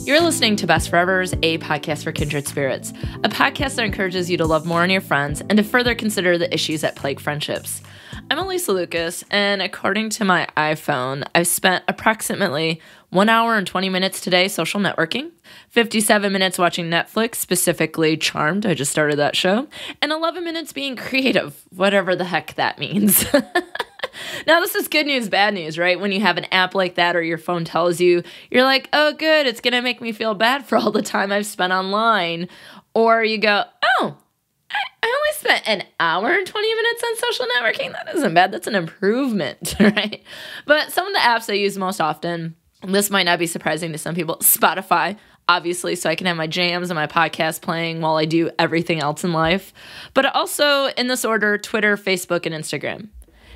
You're listening to Best Forevers, a podcast for kindred spirits, a podcast that encourages you to love more on your friends and to further consider the issues that plague friendships. I'm Alysa Lucas, and according to my iPhone, I've spent approximately 1 hour and 20 minutes today social networking, 57 minutes watching Netflix, specifically Charmed, I just started that show, and 11 minutes being creative, whatever the heck that means. Now, this is good news, bad news, right? When you have an app like that or your phone tells you, you're like, oh, good, it's going to make me feel bad for all the time I've spent online. Or you go, oh, I only spent an hour and 20 minutes on social networking. That isn't bad. That's an improvement, right? But some of the apps I use most often, this might not be surprising to some people, Spotify, obviously, so I can have my jams and my podcast playing while I do everything else in life. But also, in this order, Twitter, Facebook, and Instagram.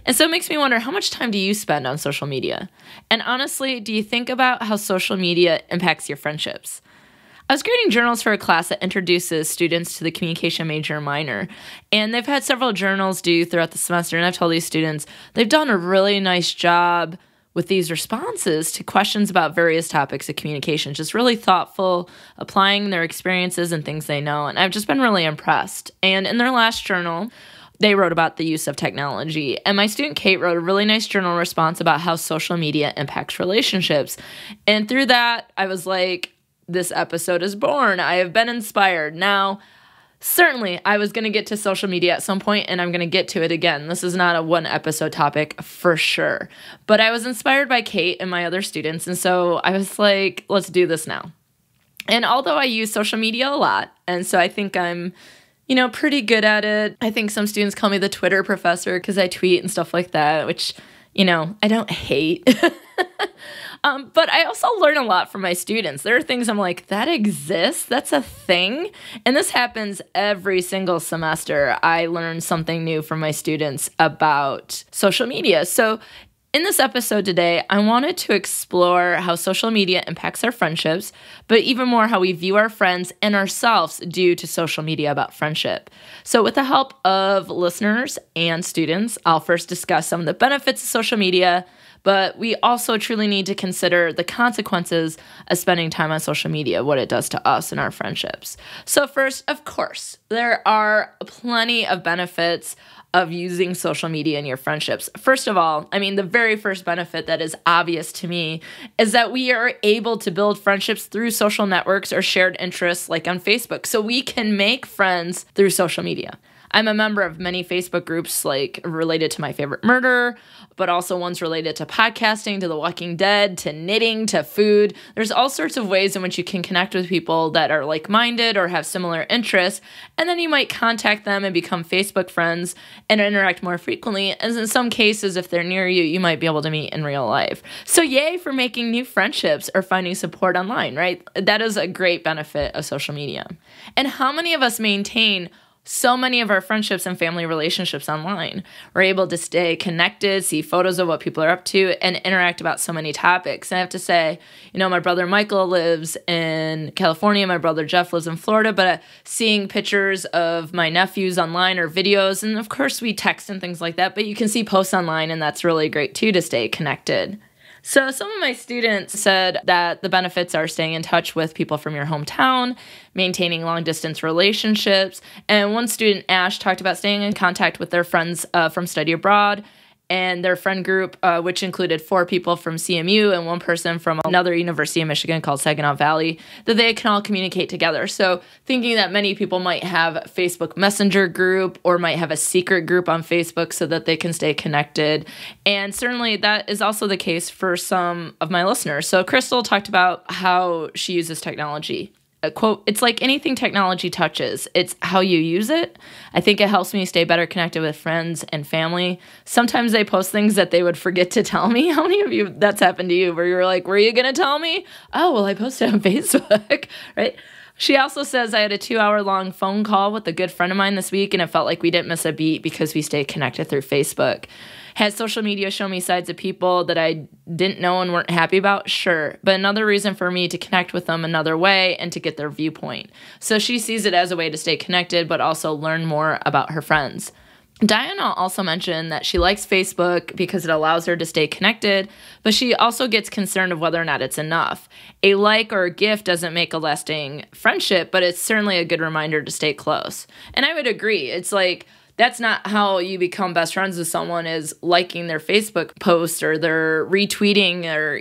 And so it makes me wonder, how much time do you spend on social media? And honestly, do you think about how social media impacts your friendships? I was grading journals for a class that introduces students to the communication major and minor, and they've had several journals due throughout the semester, and I've told these students they've done a really nice job with these responses to questions about various topics of communication, just really thoughtful, applying their experiences and things they know, and I've just been really impressed. And in their last journal, they wrote about the use of technology. And my student Kate wrote a really nice journal response about how social media impacts relationships. And through that, I was like, this episode is born. I have been inspired. Now, certainly, I was going to get to social media at some point, and I'm going to get to it again. This is not a one episode topic for sure. But I was inspired by Kate and my other students. And so I was like, let's do this now. And although I use social media a lot, and so I think I'm pretty good at it. I think some students call me the Twitter professor because I tweet and stuff like that, which, I don't hate. But I also learn a lot from my students. There are things I'm like, that exists? That's a thing? And this happens every single semester. I learn something new from my students about social media. So in this episode today, I wanted to explore how social media impacts our friendships, but even more how we view our friends and ourselves due to social media about friendship. So with the help of listeners and students, I'll first discuss some of the benefits of social media, but we also truly need to consider the consequences of spending time on social media, what it does to us and our friendships. So first, of course, there are plenty of benefits of using social media in your friendships. First of all, the very first benefit that is obvious to me is that we are able to build friendships through social networks or shared interests like on Facebook. So we can make friends through social media. I'm a member of many Facebook groups like related to My Favorite Murder, but also ones related to podcasting, to The Walking Dead, to knitting, to food. There's all sorts of ways in which you can connect with people that are like-minded or have similar interests, and then you might contact them and become Facebook friends and interact more frequently. And in some cases, if they're near you, you might be able to meet in real life. So yay for making new friendships or finding support online, right? That is a great benefit of social media. And how many of us maintain so many of our friendships and family relationships online? We're able to stay connected, see photos of what people are up to, and interact about so many topics. And I have to say, my brother Michael lives in California, my brother Jeff lives in Florida, but seeing pictures of my nephews online or videos, and of course we text and things like that, but you can see posts online, and that's really great too to stay connected. So some of my students said that the benefits are staying in touch with people from your hometown, maintaining long-distance relationships, and one student, Ash, talked about staying in contact with their friends from study abroad, and their friend group, which included 4 people from CMU and 1 person from another university in Michigan called Saginaw Valley, that they can all communicate together. So thinking that many people might have a Facebook Messenger group or might have a secret group on Facebook so that they can stay connected. And certainly that is also the case for some of my listeners. So Crystal talked about how she uses technology. Quote, "It's like anything technology touches. It's how you use it. I think it helps me stay better connected with friends and family. Sometimes they post things that they would forget to tell me." How many of you that's happened to you where you're like, were you going to tell me? Oh, well, I posted on Facebook, right? She also says, "I had a 2-hour-long phone call with a good friend of mine this week, and it felt like we didn't miss a beat because we stayed connected through Facebook. Has social media shown me sides of people that I didn't know and weren't happy about? Sure. But another reason for me to connect with them another way and to get their viewpoint." So she sees it as a way to stay connected, but also learn more about her friends. Diana also mentioned that she likes Facebook because it allows her to stay connected, but she also gets concerned of whether or not it's enough. A like or a gift doesn't make a lasting friendship, but it's certainly a good reminder to stay close. And I would agree. It's like, that's not how you become best friends with someone, is liking their Facebook post or they're retweeting or,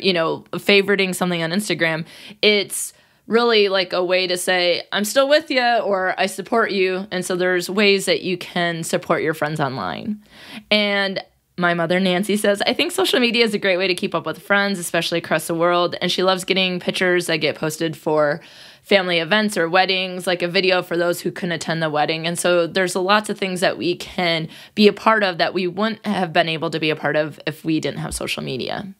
favoriting something on Instagram. It's really like a way to say, I'm still with you, or I support you. And so there's ways that you can support your friends online. And my mother, Nancy, says, I think social media is a great way to keep up with friends, especially across the world. And she loves getting pictures that get posted for family events or weddings, like a video for those who couldn't attend the wedding. And so there's lots of things that we can be a part of that we wouldn't have been able to be a part of if we didn't have social media.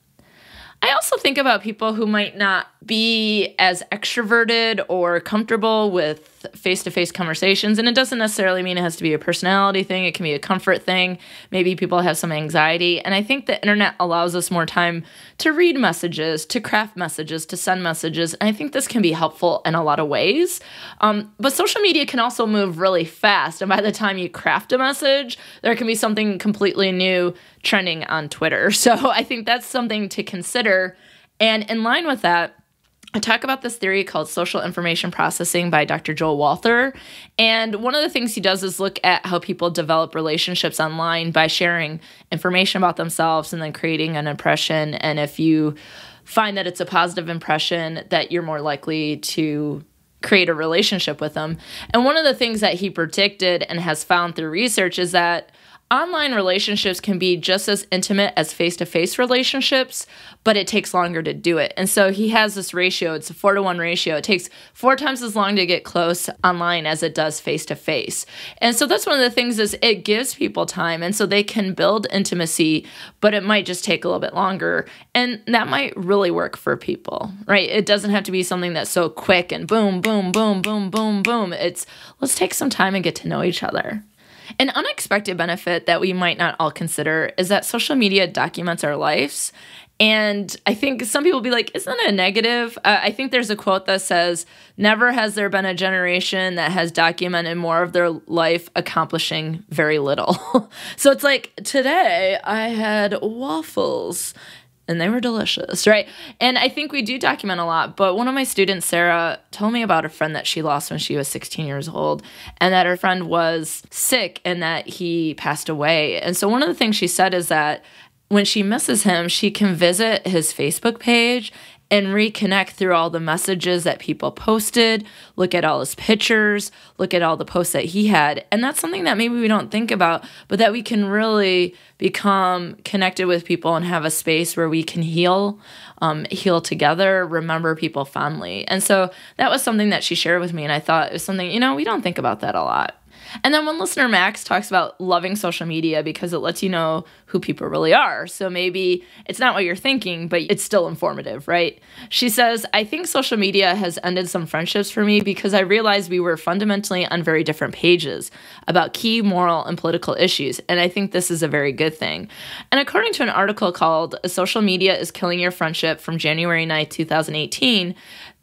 I also think about people who might not be as extroverted or comfortable with face-to-face conversations. And it doesn't necessarily mean it has to be a personality thing. It can be a comfort thing. Maybe people have some anxiety. And I think the internet allows us more time to read messages, to craft messages, to send messages. And I think this can be helpful in a lot of ways. But social media can also move really fast. And by the time you craft a message, there can be something completely new trending on Twitter. So I think that's something to consider. And in line with that, I talk about this theory called social information processing by Dr. Joel Walther. And one of the things he does is look at how people develop relationships online by sharing information about themselves and then creating an impression. And if you find that it's a positive impression, that you're more likely to create a relationship with them. And one of the things that he predicted and has found through research is that online relationships can be just as intimate as face-to-face relationships, but it takes longer to do it. And so he has this ratio. It's a 4-to-1 ratio. It takes 4 times as long to get close online as it does face-to-face. And so that's one of the things, is it gives people time. And so they can build intimacy, but it might just take a little bit longer. And that might really work for people, right? It doesn't have to be something that's so quick and boom, boom, boom, boom, boom, boom. It's, let's take some time and get to know each other. An unexpected benefit that we might not all consider is that social media documents our lives. And I think some people will be like, isn't that a negative? I think there's a quote that says, never has there been a generation that has documented more of their life accomplishing very little. So it's like, today I had waffles and they were delicious, right? And I think we do document a lot, but one of my students, Sarah, told me about a friend that she lost when she was 16 years old, and that her friend was sick and that he passed away. And so one of the things she said is that when she misses him, she can visit his Facebook page and reconnect through all the messages that people posted, look at all his pictures, look at all the posts that he had. And that's something that maybe we don't think about, but that we can really become connected with people and have a space where we can heal together, remember people fondly. And so that was something that she shared with me, and I thought it was something, we don't think about that a lot. And then one listener, Max, talks about loving social media because it lets you know who people really are. So maybe it's not what you're thinking, but it's still informative, right? She says, I think social media has ended some friendships for me because I realized we were fundamentally on very different pages about key moral and political issues. And I think this is a very good thing. And according to an article called Social Media is Killing Your Friendship from January 9th, 2018,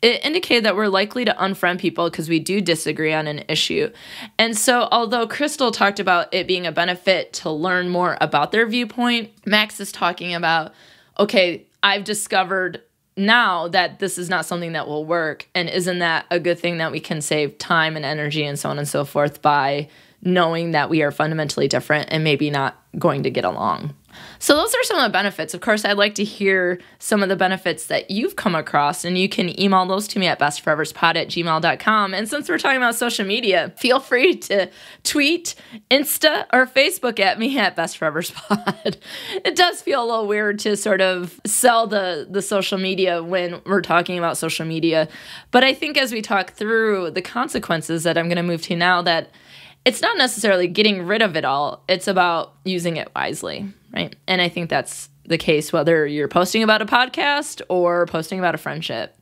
it indicated that we're likely to unfriend people because we do disagree on an issue. And so although Crystal talked about it being a benefit to learn more about their viewpoint, Max is talking about, okay, I've discovered now that this is not something that will work. And isn't that a good thing that we can save time and energy and so on and so forth by knowing that we are fundamentally different and maybe not going to get along? So those are some of the benefits. Of course, I'd like to hear some of the benefits that you've come across, and you can email those to me at bestforeverspod@gmail.com. And since we're talking about social media, feel free to tweet, Insta, or Facebook at me at bestforeverspod. It does feel a little weird to sort of sell the social media when we're talking about social media. But I think as we talk through the consequences that I'm going to move to now, that it's not necessarily getting rid of it all. It's about using it wisely, right? And I think that's the case whether you're posting about a podcast or posting about a friendship.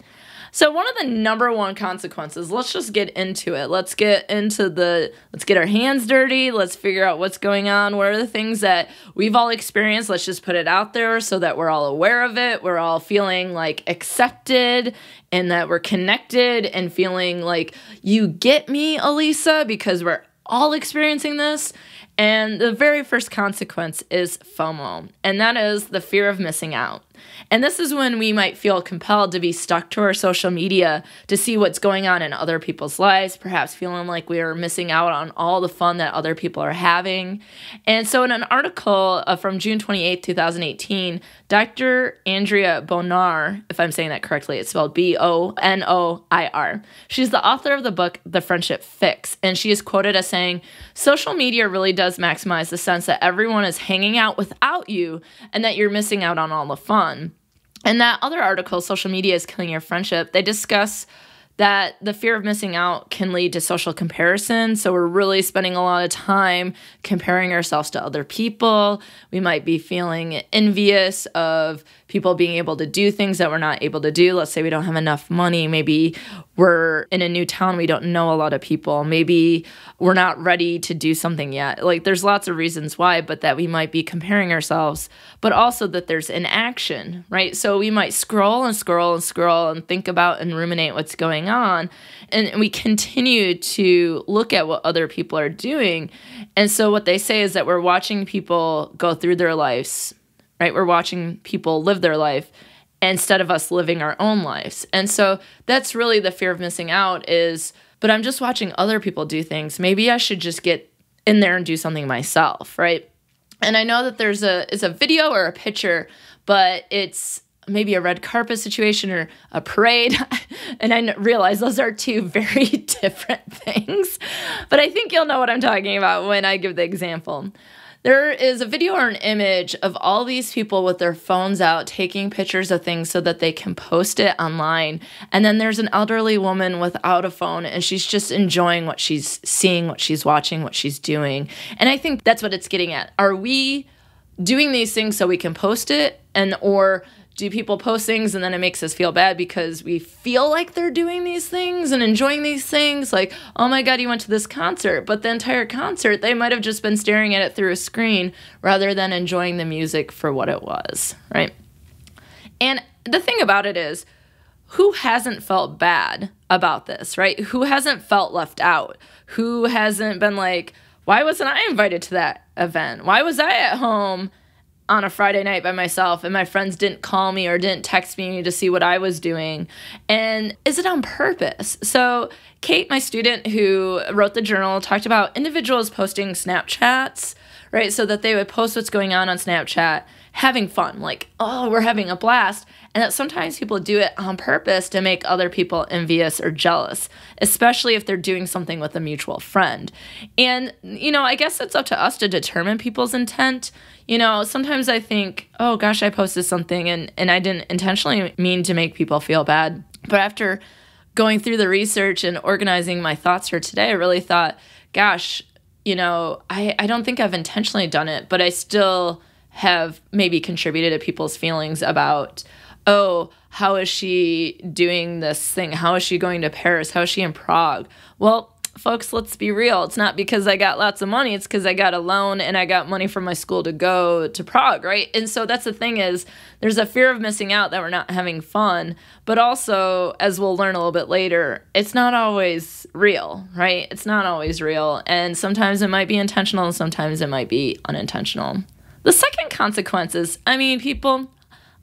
So one of the number one consequences, let's just get into it. Let's get our hands dirty. Let's figure out what's going on. What are the things that we've all experienced? Let's just put it out there so that we're all aware of it. We're all feeling like accepted and that we're connected and feeling like you get me, Alysa, because we're all experiencing this. And the very first consequence is FOMO, and that is the fear of missing out. And this is when we might feel compelled to be stuck to our social media to see what's going on in other people's lives, perhaps feeling like we are missing out on all the fun that other people are having. And so in an article from June 28, 2018, Dr. Andrea Bonar, if I'm saying that correctly, it's spelled Bonoir. She's the author of the book, The Friendship Fix, and she is quoted as saying, "Social media really does maximize the sense that everyone is hanging out without you and that you're missing out on all the fun." In that other article, Social Media is Killing Your Friendship, they discuss that the fear of missing out can lead to social comparison. So we're really spending a lot of time comparing ourselves to other people. We might be feeling envious of people being able to do things that we're not able to do. Let's say we don't have enough money. Maybe we're in a new town. We don't know a lot of people. Maybe we're not ready to do something yet. Like there's lots of reasons why, but that we might be comparing ourselves, but also that there's inaction, right? So we might scroll and scroll and scroll and think about and ruminate what's going on. And we continue to look at what other people are doing. And so what they say is that we're watching people go through their lives, right? We're watching people live their life instead of us living our own lives. And so that's really the fear of missing out is, but I'm just watching other people do things. Maybe I should just get in there and do something myself, right? And I know that it's a video or a picture, but it's maybe a red carpet situation or a parade. And I realize those are two very different things, but I think you'll know what I'm talking about when I give the example. There is a video or an image of all these people with their phones out taking pictures of things so that they can post it online. And then there's an elderly woman without a phone and she's just enjoying what she's seeing, what she's watching, what she's doing. And I think that's what it's getting at. Are we doing these things so we can post it, or do people post things and then it makes us feel bad because we feel like they're doing these things and enjoying these things? Like, oh my God, you went to this concert, but the entire concert, they might have just been staring at it through a screen rather than enjoying the music for what it was, right? And the thing about it is, who hasn't felt bad about this, right? Who hasn't felt left out? Who hasn't been like, why wasn't I invited to that event? Why was I at home on a Friday night by myself and my friends didn't call me or didn't text me to see what I was doing? And is it on purpose? So Kate, my student who wrote the journal, talked about individuals posting Snapchats, right? So that they would post what's going on Snapchat, having fun, like, oh, we're having a blast. And that sometimes people do it on purpose to make other people envious or jealous, especially if they're doing something with a mutual friend. And, I guess it's up to us to determine people's intent. Sometimes I think, oh gosh, I posted something and I didn't intentionally mean to make people feel bad. But after going through the research and organizing my thoughts for today, I really thought, gosh, I don't think I've intentionally done it, but I still have maybe contributed to people's feelings about, oh, how is she doing this thing? How is she going to Paris? How is she in Prague? Well, folks, let's be real. It's not because I got lots of money. It's because I got a loan and I got money from my school to go to Prague, right? And so that's the thing is there's a fear of missing out that we're not having fun. But also, as we'll learn a little bit later, it's not always real, right? It's not always real. And sometimes it might be intentional and sometimes it might be unintentional. The second consequence is, people,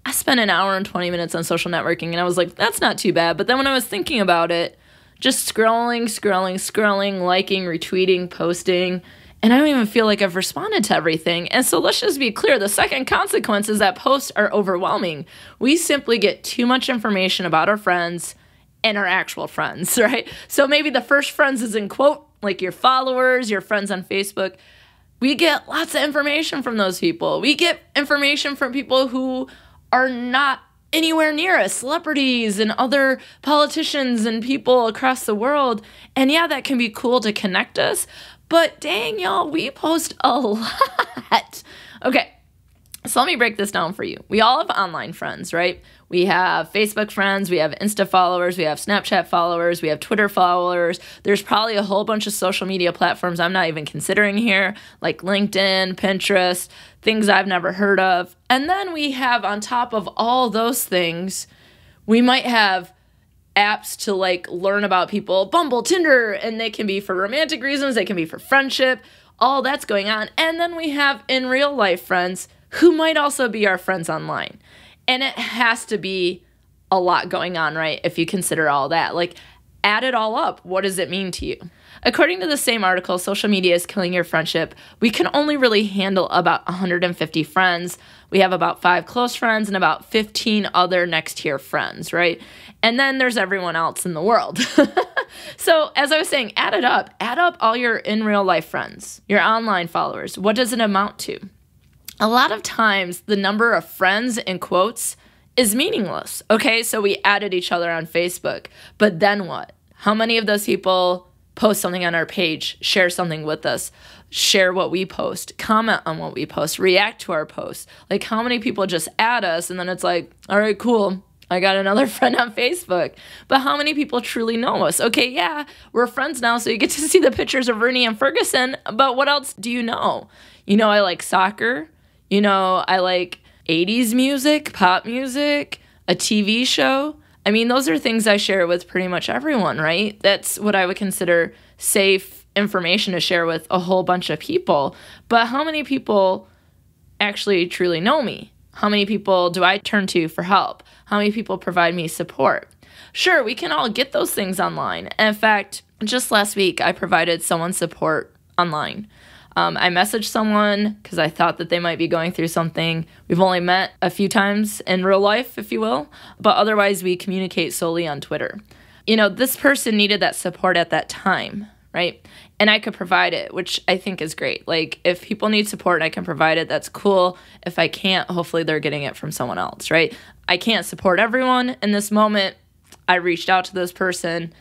I spent an hour and 20 minutes on social networking and I was like, that's not too bad. But then when I was thinking about it, just scrolling, liking, retweeting, posting, and I don't even feel like I've responded to everything. And so let's just be clear. The second consequence is that posts are overwhelming. We simply get too much information about our friends and our actual friends, right? So maybe the first friends is in quote, like your followers, your friends on Facebook. We get lots of information from those people. We get information from people who are not anywhere near us, celebrities and other politicians and people across the world. And yeah, that can be cool to connect us, but dang, y'all, we post a lot. Okay, so let me break this down for you. We all have online friends, right? We have Facebook friends, we have Insta followers, we have Snapchat followers, we have Twitter followers. There's probably a whole bunch of social media platforms I'm not even considering here, like LinkedIn, Pinterest, things I've never heard of. And then we have, on top of all those things, we might have apps to learn about people, Bumble, Tinder, and they can be for romantic reasons, they can be for friendship, all that's going on. And then we have in real life friends who might also be our friends online. And it has to be a lot going on, right? If you consider all that, like, add it all up. What does it mean to you? According to the same article, social media is killing your friendship. We can only really handle about 150 friends. We have about 5 close friends and about 15 other next tier friends, right? And then there's everyone else in the world. So as I was saying, add it up. Add up all your in real life friends, your online followers. What does it amount to? A lot of times the number of friends in quotes is meaningless. Okay, so we added each other on Facebook, but then what? How many of those people post something on our page, share something with us, share what we post, comment on what we post, react to our posts? Like, how many people just add us and then it's like, all right, cool, I got another friend on Facebook. But how many people truly know us? Okay, yeah, we're friends now, so you get to see the pictures of Rooney and Ferguson, but what else do you know? You know, I like soccer. You know, I like 80s music, pop music, a TV show. I mean, those are things I share with pretty much everyone, right? That's what I would consider safe information to share with a whole bunch of people. But how many people actually truly know me? How many people do I turn to for help? How many people provide me support? Sure, we can all get those things online. In fact, just last week, I provided someone support online. I messaged someone because I thought that they might be going through something. We've only met a few times in real life, if you will, but otherwise we communicate solely on Twitter. You know, this person needed that support at that time, right? And I could provide it, which I think is great. Like, if people need support and I can provide it, that's cool. If I can't, hopefully they're getting it from someone else, right? I can't support everyone in this moment. I reached out to this person.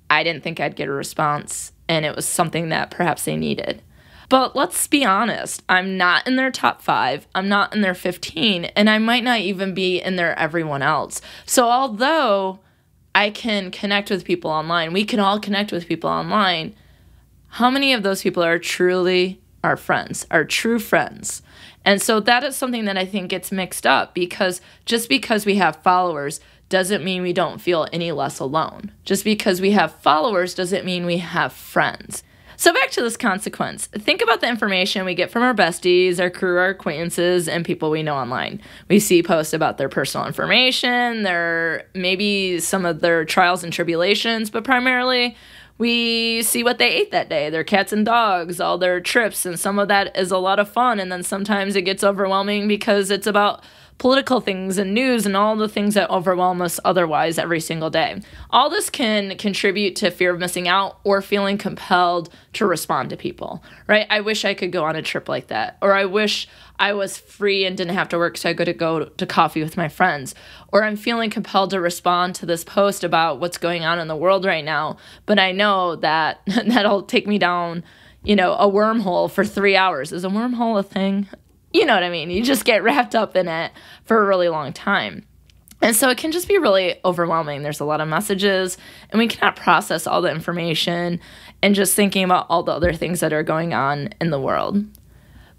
I didn't think I'd get a response, and it was something that perhaps they needed. But let's be honest, I'm not in their top 5, I'm not in their 15, and I might not even be in their everyone else. So although I can connect with people online, we can all connect with people online, how many of those people are truly our friends, our true friends? And so that is something that I think gets mixed up, because just because we have followers doesn't mean we don't feel any less alone. Just because we have followers doesn't mean we have friends. So back to this consequence. Think about the information we get from our besties, our crew, our acquaintances, and people we know online. We see posts about their personal information, maybe some of their trials and tribulations, but primarily we see what they ate that day, their cats and dogs, all their trips, and some of that is a lot of fun, and then sometimes it gets overwhelming because it's about political things and news and all the things that overwhelm us otherwise every single day. All this can contribute to fear of missing out or feeling compelled to respond to people, right? I wish I could go on a trip like that. Or I wish I was free and didn't have to work so I could go to coffee with my friends. Or I'm feeling compelled to respond to this post about what's going on in the world right now, but I know that that'll take me down, a wormhole for 3 hours. Is a wormhole a thing? You know what I mean? You just get wrapped up in it for a really long time. And so it can just be really overwhelming. There's a lot of messages, and we cannot process all the information and just thinking about all the other things that are going on in the world.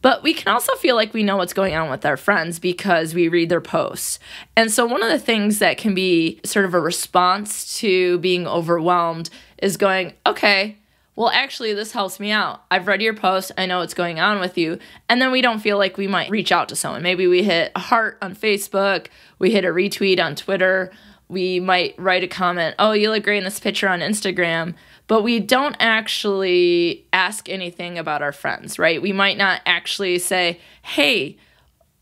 But we can also feel like we know what's going on with our friends because we read their posts. And so one of the things that can be sort of a response to being overwhelmed is going, okay, well, actually, this helps me out. I've read your post. I know what's going on with you. And then we don't feel like we might reach out to someone. Maybe we hit a heart on Facebook. We hit a retweet on Twitter. We might write a comment, oh, you look great in this picture on Instagram. But we don't actually ask anything about our friends, right? We might not actually say, hey,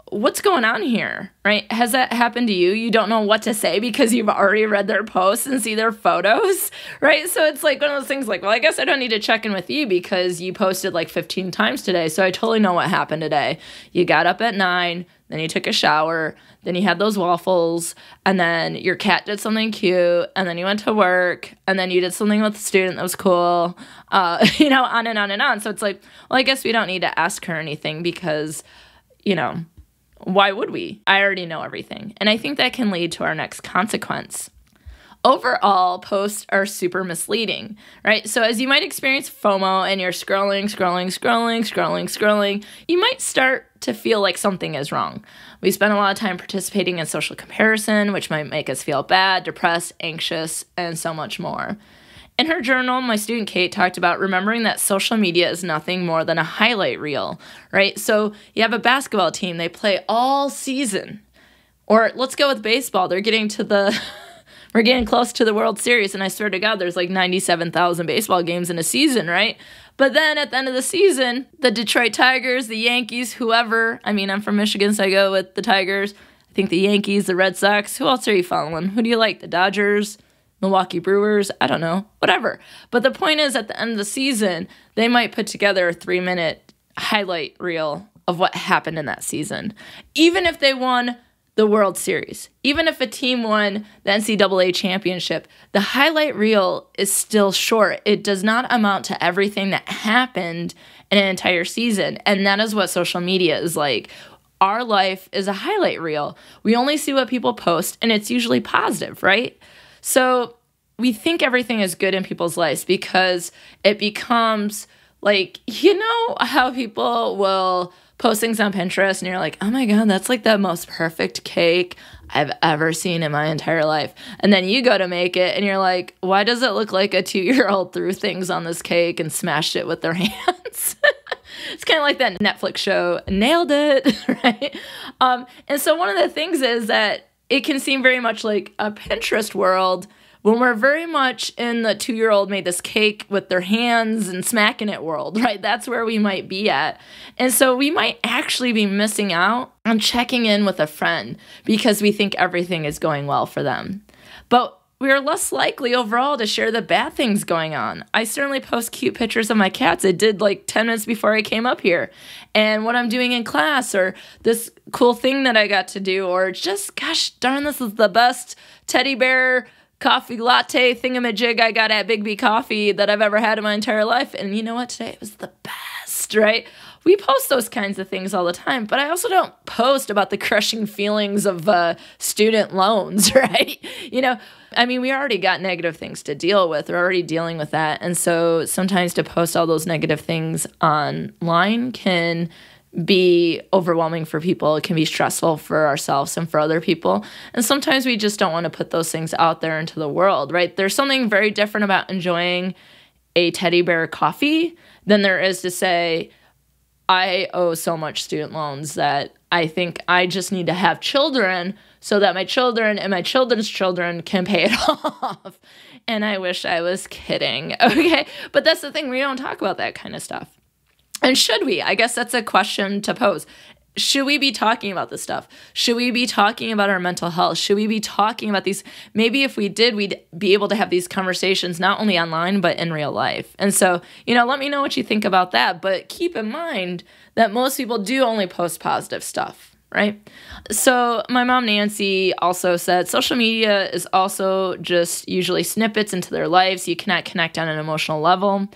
what's going on here, right? Has that happened to you? You don't know what to say because you've already read their posts and see their photos, right? So it's like one of those things like, well, I guess I don't need to check in with you because you posted like 15 times today, so I totally know what happened today. You got up at 9, then you took a shower, then you had those waffles, and then your cat did something cute, and then you went to work, and then you did something with a student that was cool, on and on and on. So it's like, well, I guess we don't need to ask her anything because, why would we? I already know everything. And I think that can lead to our next consequence. Overall, posts are super misleading, right? So as you might experience FOMO and you're scrolling, you might start to feel like something is wrong. We spend a lot of time participating in social comparison, which might make us feel bad, depressed, anxious, and so much more. In her journal, my student Kate talked about remembering that social media is nothing more than a highlight reel, right? So you have a basketball team, they play all season. Or let's go with baseball. They're getting to we're getting close to the World Series, and I swear to God, there's like 97,000 baseball games in a season, right? But then at the end of the season, the Detroit Tigers, the Yankees, whoever, I mean, I'm from Michigan, so I go with the Tigers. I think the Yankees, the Red Sox. Who else are you following? Who do you like? The Dodgers? Milwaukee Brewers, I don't know, whatever. But the point is, at the end of the season, they might put together a 3-minute highlight reel of what happened in that season. Even if they won the World Series, even if a team won the NCAA championship, the highlight reel is still short. It does not amount to everything that happened in an entire season. And that is what social media is like. Our life is a highlight reel. We only see what people post, and it's usually positive, right? So we think everything is good in people's lives because it becomes like, you know how people will post things on Pinterest and you're like, oh my God, that's like the most perfect cake I've ever seen in my entire life. And then you go to make it and you're like, why does it look like a 2-year-old threw things on this cake and smashed it with their hands? It's kind of like that Netflix show, Nailed It, right? And so one of the things is that it can seem very much like a Pinterest world when we're very much in the 2-year-old made this cake with their hands and smacking it world, right? That's where we might be at. And so we might actually be missing out on checking in with a friend because we think everything is going well for them. But we are less likely overall to share the bad things going on. I certainly post cute pictures of my cats. I did like 10 minutes before I came up here. And what I'm doing in class, or this cool thing that I got to do, or just, gosh darn, this is the best teddy bear coffee latte thingamajig I got at Big B Coffee that I've ever had in my entire life. And you know what? Today it was the best, right? We post those kinds of things all the time, but I also don't post about the crushing feelings of student loans, right? You know, I mean, we already got negative things to deal with. We're already dealing with that. And so sometimes to post all those negative things online can be overwhelming for people. It can be stressful for ourselves and for other people. And sometimes we just don't want to put those things out there into the world, right? There's something very different about enjoying a teddy bear coffee than there is to say, I owe so much student loans that I think I just need to have children so that my children and my children's children can pay it off. And I wish I was kidding, okay? But that's the thing, we don't talk about that kind of stuff. And should we? I guess that's a question to pose. Should we be talking about this stuff? Should we be talking about our mental health? Should we be talking about these? Maybe if we did, we'd be able to have these conversations not only online, but in real life. And so, you know, let me know what you think about that. But keep in mind that most people do only post positive stuff, right? So my mom, Nancy, also said social media is also just usually snippets into their lives. You cannot connect on an emotional level.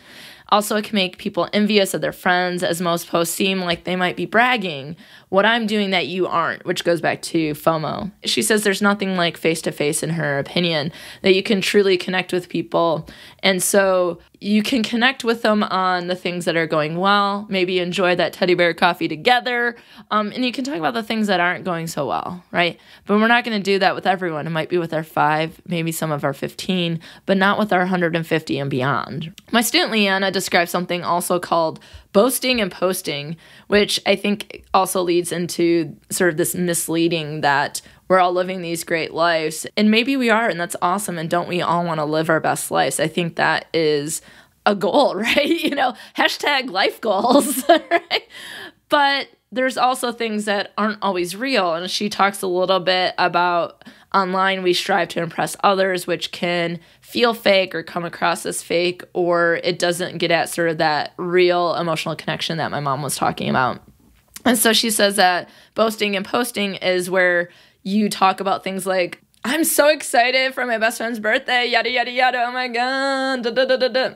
Also, it can make people envious of their friends, as most posts seem like they might be bragging what I'm doing that you aren't, which goes back to FOMO. She says there's nothing like face-to-face, in her opinion, that you can truly connect with people. And so you can connect with them on the things that are going well, maybe enjoy that teddy bear coffee together, and you can talk about the things that aren't going so well, right? But we're not going to do that with everyone. It might be with our 5, maybe some of our 15, but not with our 150 and beyond. My student Leanna describes something also called boasting and posting, which I think also leads into sort of this misleading that we're all living these great lives. And maybe we are, and that's awesome. And don't we all want to live our best lives? I think that is a goal, right? You know, hashtag life goals, right? But there's also things that aren't always real. And she talks a little bit about online we strive to impress others, which can feel fake or come across as fake, or it doesn't get at sort of that real emotional connection that my mom was talking about. And so she says that boasting and posting is where you talk about things like, I'm so excited for my best friend's birthday, yada, yada, yada, oh my God, da, da, da, da, da.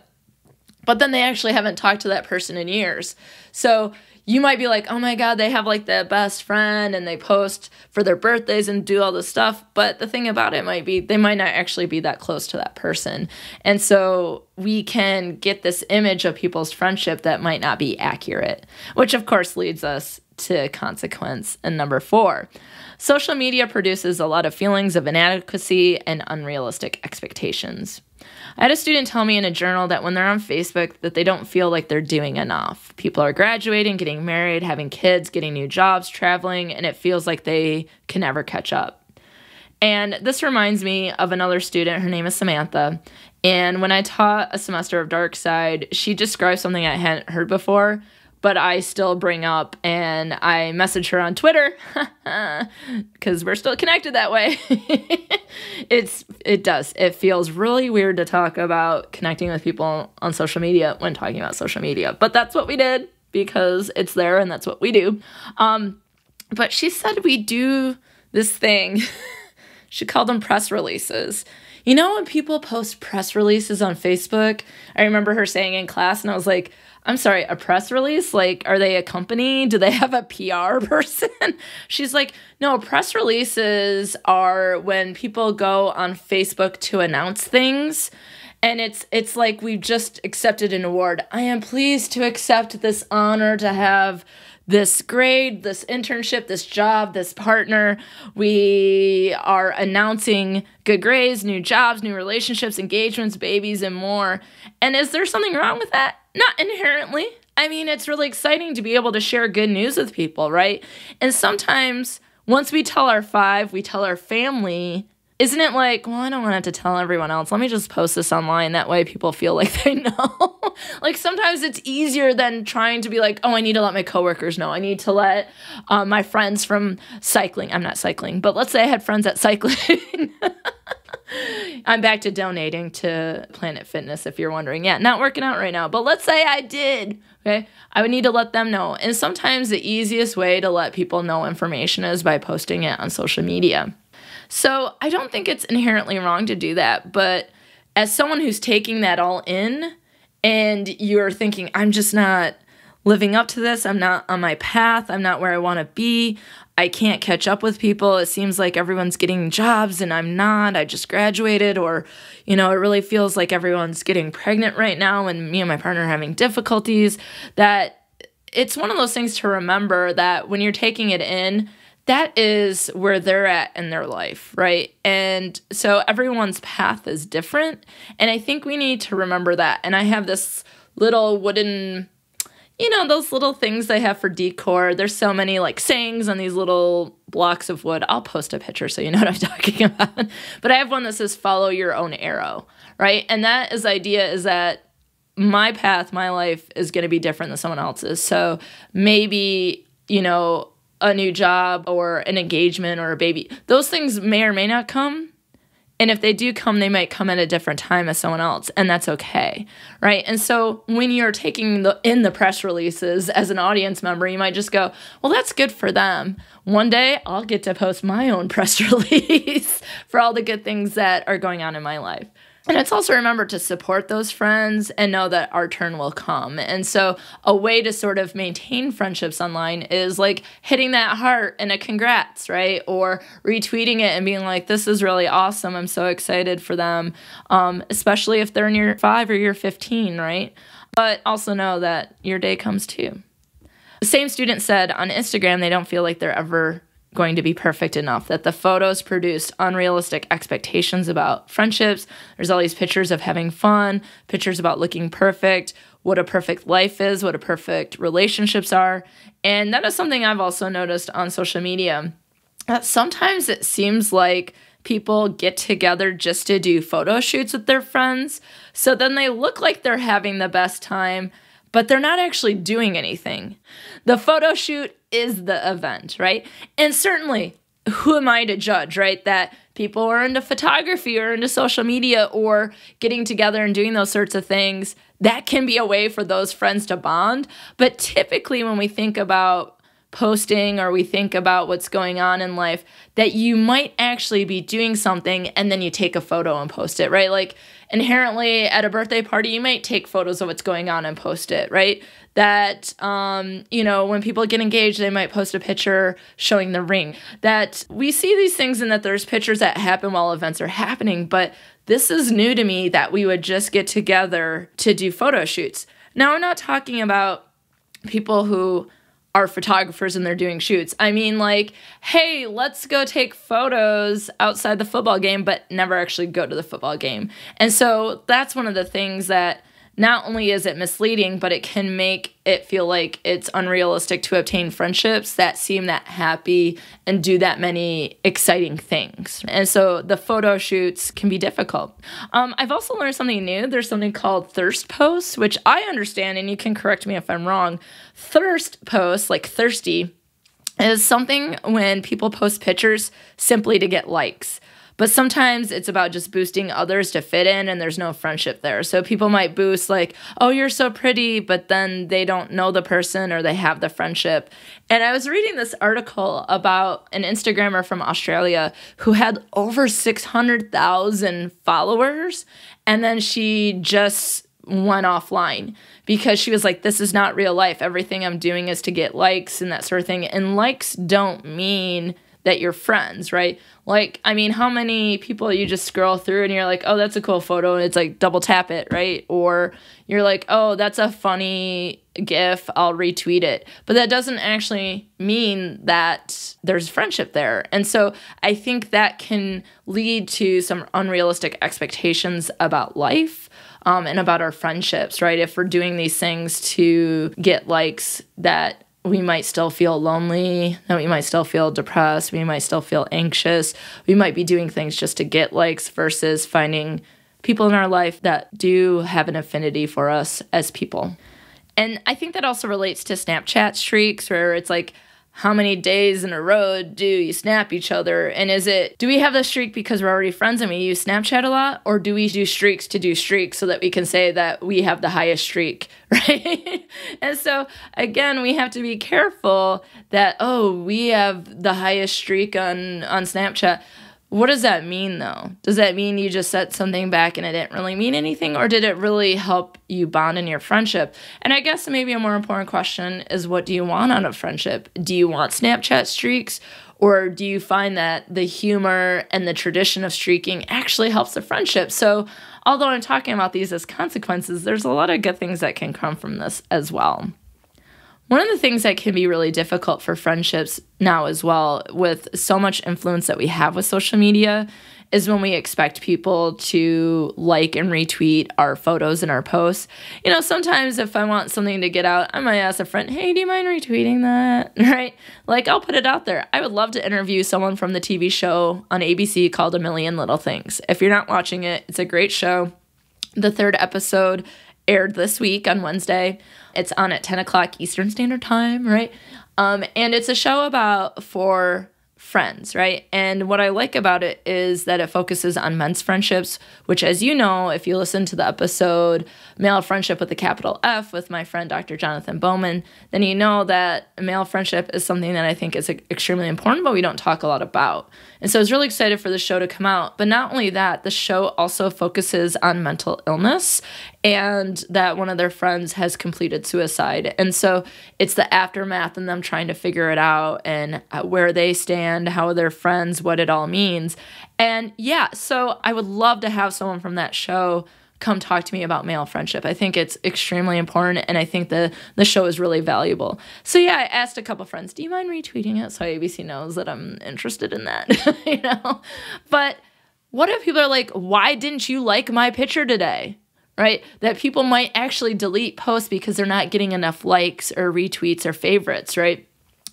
But then they actually haven't talked to that person in years. So you might be like, oh my God, they have like the best friend and they post for their birthdays and do all this stuff. But the thing about it might be they might not actually be that close to that person. And so we can get this image of people's friendship that might not be accurate, which of course leads us to consequence. And number 4, social media produces a lot of feelings of inadequacy and unrealistic expectations. I had a student tell me in a journal that when they're on Facebook that they don't feel like they're doing enough. People are graduating, getting married, having kids, getting new jobs, traveling, and it feels like they can never catch up. And this reminds me of another student. Her name is Samantha. And when I taught a semester of Dark Side, she described something I hadn't heard before, but I still bring up, and I message her on Twitter because we're still connected that way. It feels really weird to talk about connecting with people on social media when talking about social media, but that's what we did because it's there and that's what we do. But she said we do this thing. She called them press releases. You know, when people post press releases on Facebook, I remember her saying in class, and I was like, I'm sorry, a press release? Like, are they a company? Do they have a PR person? She's like, no, press releases are when people go on Facebook to announce things. And it's like we've just accepted an award. I am pleased to accept this honor to have this grade, this internship, this job, this partner. We are announcing good grades, new jobs, new relationships, engagements, babies, and more. And is there something wrong with that? Not inherently. I mean, it's really exciting to be able to share good news with people, right? And sometimes once we tell our five, we tell our family, isn't it like, well, I don't want to tell everyone else. Let me just post this online. That way people feel like they know. Like sometimes it's easier than trying to be like, oh, I need to let my coworkers know. I need to let my friends from cycling. I'm not cycling, but let's say I had friends at cycling. I'm back to donating to Planet Fitness, if you're wondering. Yeah, not working out right now, but let's say I did, okay? I would need to let them know. And sometimes the easiest way to let people know information is by posting it on social media. So I don't think it's inherently wrong to do that, but as someone who's taking that all in and you're thinking, I'm just not living up to this, I'm not on my path, I'm not where I want to be, I can't catch up with people, it seems like everyone's getting jobs and I'm not, I just graduated, or, you know, it really feels like everyone's getting pregnant right now and me and my partner are having difficulties, that it's one of those things to remember that when you're taking it in, that is where they're at in their life, right? And so everyone's path is different. And I think we need to remember that. And I have this little wooden, you know, those little things they have for decor. There's so many like sayings on these little blocks of wood. I'll post a picture so you know what I'm talking about. But I have one that says follow your own arrow, right? And that idea is that my path, my life is going to be different than someone else's. So maybe, you know, a new job or an engagement or a baby, those things may or may not come. And if they do come, they might come at a different time as someone else, and that's okay, right? And so when you're taking in the press releases as an audience member, you might just go, well, that's good for them. One day I'll get to post my own press release for all the good things that are going on in my life. And it's also remember to support those friends and know that our turn will come. And so a way to sort of maintain friendships online is like hitting that heart and a congrats, right? Or retweeting it and being like, this is really awesome. I'm so excited for them, especially if they're in year 5 or year 15, right? But also know that your day comes too. The same student said on Instagram they don't feel like they're ever going to be perfect enough, that the photos produced unrealistic expectations about friendships. There's all these pictures of having fun, pictures about looking perfect, what a perfect life is, what a perfect relationships are. And that is something I've also noticed on social media. Sometimes it seems like people get together just to do photo shoots with their friends. So then they look like they're having the best time, but they're not actually doing anything. The photo shoot is the event, right? And certainly, who am I to judge, right? That people are into photography or into social media or getting together and doing those sorts of things, that can be a way for those friends to bond. But typically when we think about posting or we think about what's going on in life, that you might actually be doing something and then you take a photo and post it, right? Like inherently at a birthday party, you might take photos of what's going on and post it, right? That, you know, when people get engaged, they might post a picture showing the ring. That we see these things and that there's pictures that happen while events are happening, but this is new to me that we would just get together to do photo shoots. Now, I'm not talking about people who are photographers and they're doing shoots. I mean, like, hey, let's go take photos outside the football game, but never actually go to the football game. And so that's one of the things that not only is it misleading, but it can make it feel like it's unrealistic to obtain friendships that seem that happy and do that many exciting things. And so the photo shoots can be difficult. I've also learned something new. There's something called thirst posts, which I understand, and you can correct me if I'm wrong. Thirst posts, like thirsty, is something when people post pictures simply to get likes. But sometimes it's about just boosting others to fit in, and there's no friendship there. So people might boost like, oh, you're so pretty, but then they don't know the person or they have the friendship. And I was reading this article about an Instagrammer from Australia who had over 600,000 followers, and then she just went offline because she was like, this is not real life. Everything I'm doing is to get likes and that sort of thing. And likes don't mean that you're friends, right? Like, I mean, how many people you just scroll through and you're like, oh, that's a cool photo, and it's like double tap it, right? Or you're like, oh, that's a funny GIF, I'll retweet it. But that doesn't actually mean that there's friendship there. And so I think that can lead to some unrealistic expectations about life and about our friendships, right? If we're doing these things to get likes, that we might still feel lonely, that we might still feel depressed, we might still feel anxious. We might be doing things just to get likes versus finding people in our life that do have an affinity for us as people. And I think that also relates to Snapchat streaks, where it's like, how many days in a row do you snap each other? And do we have the streak because we're already friends and we use Snapchat a lot? Or do we do streaks to do streaks so that we can say that we have the highest streak, right? And so, again, we have to be careful that, oh, we have the highest streak on Snapchat. What does that mean, though? Does that mean you just set something back and it didn't really mean anything? Or did it really help you bond in your friendship? And I guess maybe a more important question is, what do you want out of friendship? Do you want Snapchat streaks? Or do you find that the humor and the tradition of streaking actually helps the friendship? So although I'm talking about these as consequences, there's a lot of good things that can come from this as well. One of the things that can be really difficult for friendships now as well, with so much influence that we have with social media, is when we expect people to like and retweet our photos and our posts. You know, sometimes if I want something to get out, I might ask a friend, hey, do you mind retweeting that? Right? Like, I'll put it out there. I would love to interview someone from the TV show on ABC called A Million Little Things. If you're not watching it, it's a great show. The 3rd episode aired this week on Wednesday. It's on at 10 o'clock Eastern Standard Time, right? And it's a show about 4 friends, right? And what I like about it is that it focuses on men's friendships, which, as you know, if you listen to the episode Male Friendship with a capital F with my friend Dr. Jonathan Bowman, then you know that male friendship is something that I think is extremely important, but we don't talk a lot about. And so I was really excited for the show to come out. But not only that, the show also focuses on mental illness and that one of their friends has completed suicide. And so it's the aftermath and them trying to figure it out and where they stand, how they're friends, what it all means. And yeah, so I would love to have someone from that show come talk to me about male friendship. I think it's extremely important, and I think the show is really valuable. So yeah, I asked a couple friends, do you mind retweeting it? So ABC knows that I'm interested in that, you know? But what if people are like, why didn't you like my picture today? Right? That people might actually delete posts because they're not getting enough likes or retweets or favorites, right?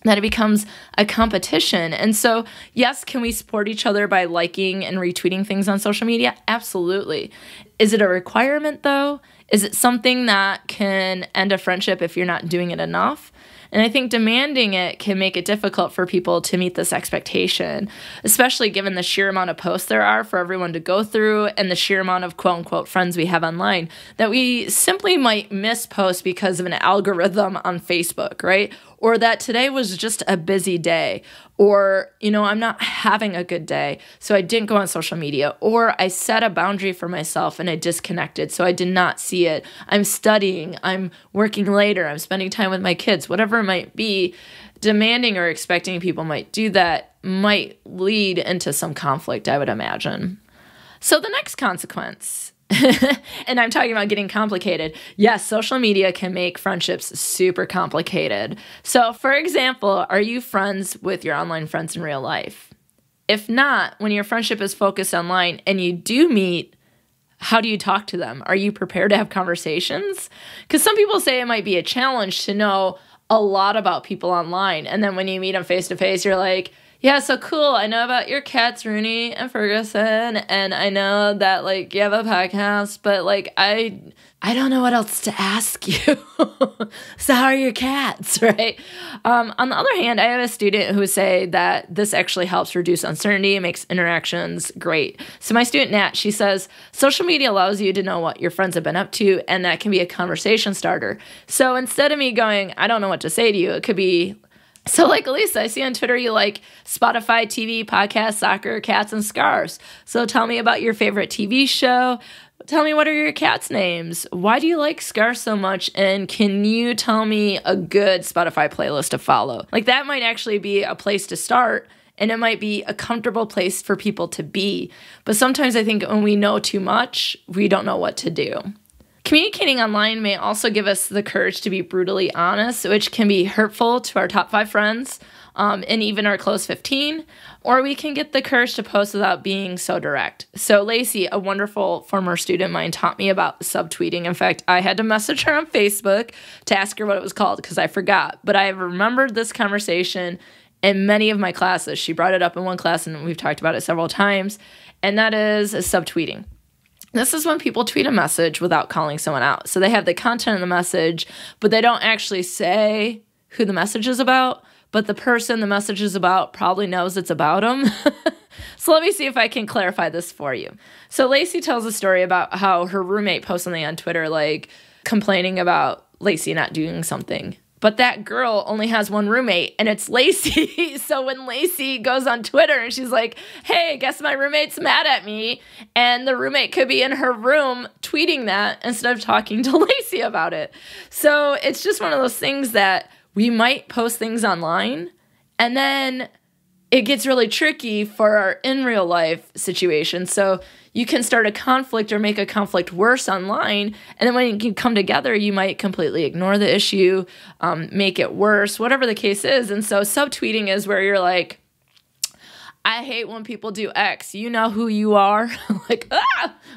That it becomes a competition. And so, yes, can we support each other by liking and retweeting things on social media? Absolutely. Is it a requirement, though? Is it something that can end a friendship if you're not doing it enough? And I think demanding it can make it difficult for people to meet this expectation, especially given the sheer amount of posts there are for everyone to go through and the sheer amount of quote-unquote friends we have online, that we simply might miss posts because of an algorithm on Facebook, right? Or that today was just a busy day, or, you know, I'm not having a good day, so I didn't go on social media, or I set a boundary for myself and I disconnected, so I did not see it. I'm studying, I'm working later, I'm spending time with my kids, whatever it might be. Demanding or expecting people might do that might lead into some conflict, I would imagine. So the next consequence And I'm talking about getting complicated. Yes, social media can make friendships super complicated. So, for example, are you friends with your online friends in real life? If not, when your friendship is focused online and you do meet, how do you talk to them? Are you prepared to have conversations? Because some people say it might be a challenge to know a lot about people online. And then when you meet them face to face, you're like, yeah, so cool. I know about your cats, Rooney and Ferguson, and I know that like you have a podcast, but like I don't know what else to ask you. So how are your cats, right? On the other hand, I have a student who say that this actually helps reduce uncertainty and makes interactions great. So my student Nat, she says, social media allows you to know what your friends have been up to, and that can be a conversation starter. So instead of me going, I don't know what to say to you, it could be, so like Alysa, I see on Twitter you like Spotify, TV, podcasts, soccer, cats, and scarves. So tell me about your favorite TV show. Tell me what are your cats' names. Why do you like scarves so much? And can you tell me a good Spotify playlist to follow? Like that might actually be a place to start, and it might be a comfortable place for people to be. But sometimes I think when we know too much, we don't know what to do. Communicating online may also give us the courage to be brutally honest, which can be hurtful to our top 5 friends and even our close 15, or we can get the courage to post without being so direct. So Lacey, a wonderful former student of mine, taught me about subtweeting. In fact, I had to message her on Facebook to ask her what it was called because I forgot. But I have remembered this conversation in many of my classes. She brought it up in one class, and we've talked about it several times, and that is subtweeting. This is when people tweet a message without calling someone out. So they have the content of the message, but they don't actually say who the message is about, but the person the message is about probably knows it's about them. So let me see if I can clarify this for you. So Lacey tells a story about how her roommate posts something on Twitter, like complaining about Lacey not doing something. But that girl only has one roommate, and it's Lacey. So when Lacey goes on Twitter and she's like, hey, guess my roommate's mad at me, and the roommate could be in her room tweeting that instead of talking to Lacey about it. So it's just one of those things that we might post things online, and then it gets really tricky for our in real life situation. So you can start a conflict or make a conflict worse online. And then when you come together, you might completely ignore the issue, make it worse, whatever the case is. And so subtweeting is where you're like, I hate when people do X. You know who you are. Like,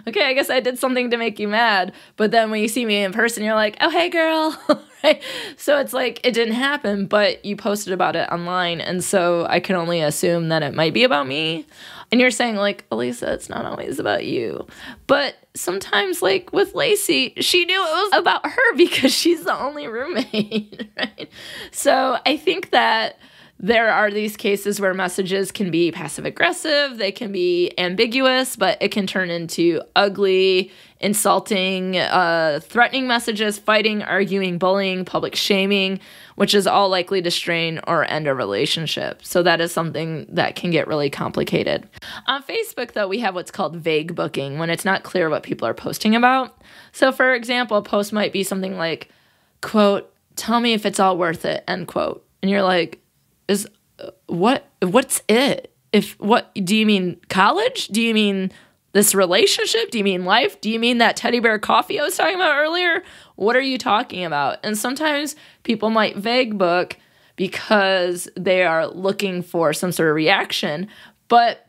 okay, I guess I did something to make you mad. But then when you see me in person, you're like, oh, hey, girl. Right? So it's like it didn't happen, but you posted about it online. And so I can only assume that it might be about me. And you're saying, like, Alysa, it's not always about you. But sometimes, like, with Lacey, she knew it was about her because she's the only roommate, right? So I think that there are these cases where messages can be passive-aggressive, they can be ambiguous, but it can turn into ugly, insulting, threatening messages, fighting, arguing, bullying, public shaming, which is all likely to strain or end a relationship. So that is something that can get really complicated. On Facebook, though, we have what's called vague booking, when it's not clear what people are posting about. So, for example, a post might be something like, quote, tell me if it's all worth it, end quote. And you're like, what's it? Do you mean college? Do you mean this relationship? Do you mean life? Do you mean that teddy bear coffee I was talking about earlier? What are you talking about? And sometimes people might vague book because they are looking for some sort of reaction, but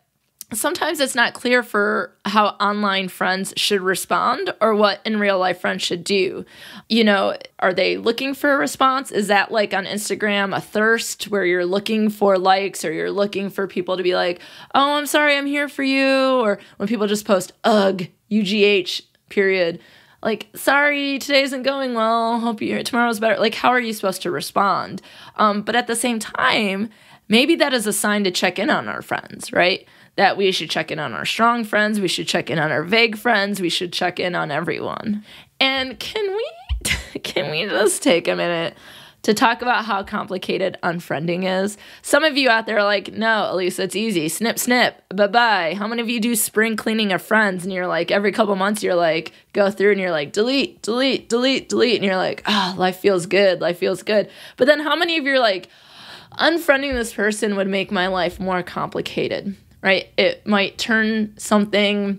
sometimes it's not clear for how online friends should respond or what in real life friends should do. You know, are they looking for a response? Is that like on Instagram, a thirst where you're looking for likes or you're looking for people to be like, oh, I'm sorry, I'm here for you. Or when people just post, ugh, UGH, period. Like, sorry, today isn't going well. Hope tomorrow's better. Like, how are you supposed to respond? But at the same time, maybe that is a sign to check in on our friends, right? That we should check in on our strong friends, we should check in on our vague friends, we should check in on everyone. And can we just take a minute to talk about how complicated unfriending is? Some of you out there are like, no, Alysa, it's easy. Snip, snip, bye-bye. How many of you do spring cleaning of friends and you're like, every couple months you're like, go through and you're like, delete, delete, delete, delete. And you're like, life feels good, life feels good. But then how many of you are like, unfriending this person would make my life more complicated? Right? It might turn something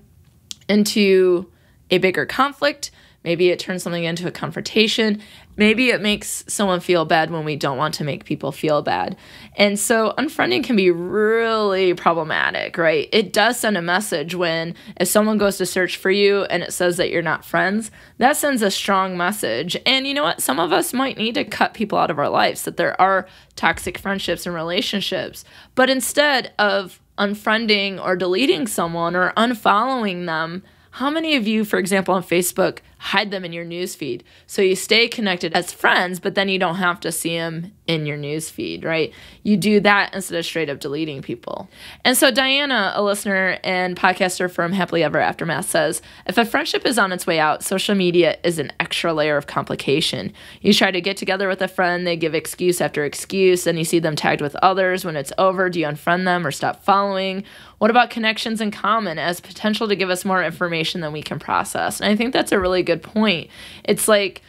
into a bigger conflict. Maybe it turns something into a confrontation. Maybe it makes someone feel bad when we don't want to make people feel bad. And so unfriending can be really problematic, right? It does send a message when if someone goes to search for you and it says that you're not friends, that sends a strong message. And you know what? Some of us might need to cut people out of our lives, that there are toxic friendships and relationships. But instead of unfriending or deleting someone or unfollowing them, how many of you, for example, on Facebook, hide them in your newsfeed so you stay connected as friends, but then you don't have to see them in your newsfeed, right? You do that instead of straight up deleting people. And so Diana, a listener and podcaster from Happily Ever Aftermath, says, if a friendship is on its way out, social media is an extra layer of complication. You try to get together with a friend, they give excuse after excuse, and you see them tagged with others. When it's over, do you unfriend them or stop following? What about connections in common as potential to give us more information than we can process? And I think that's a really good point. It's like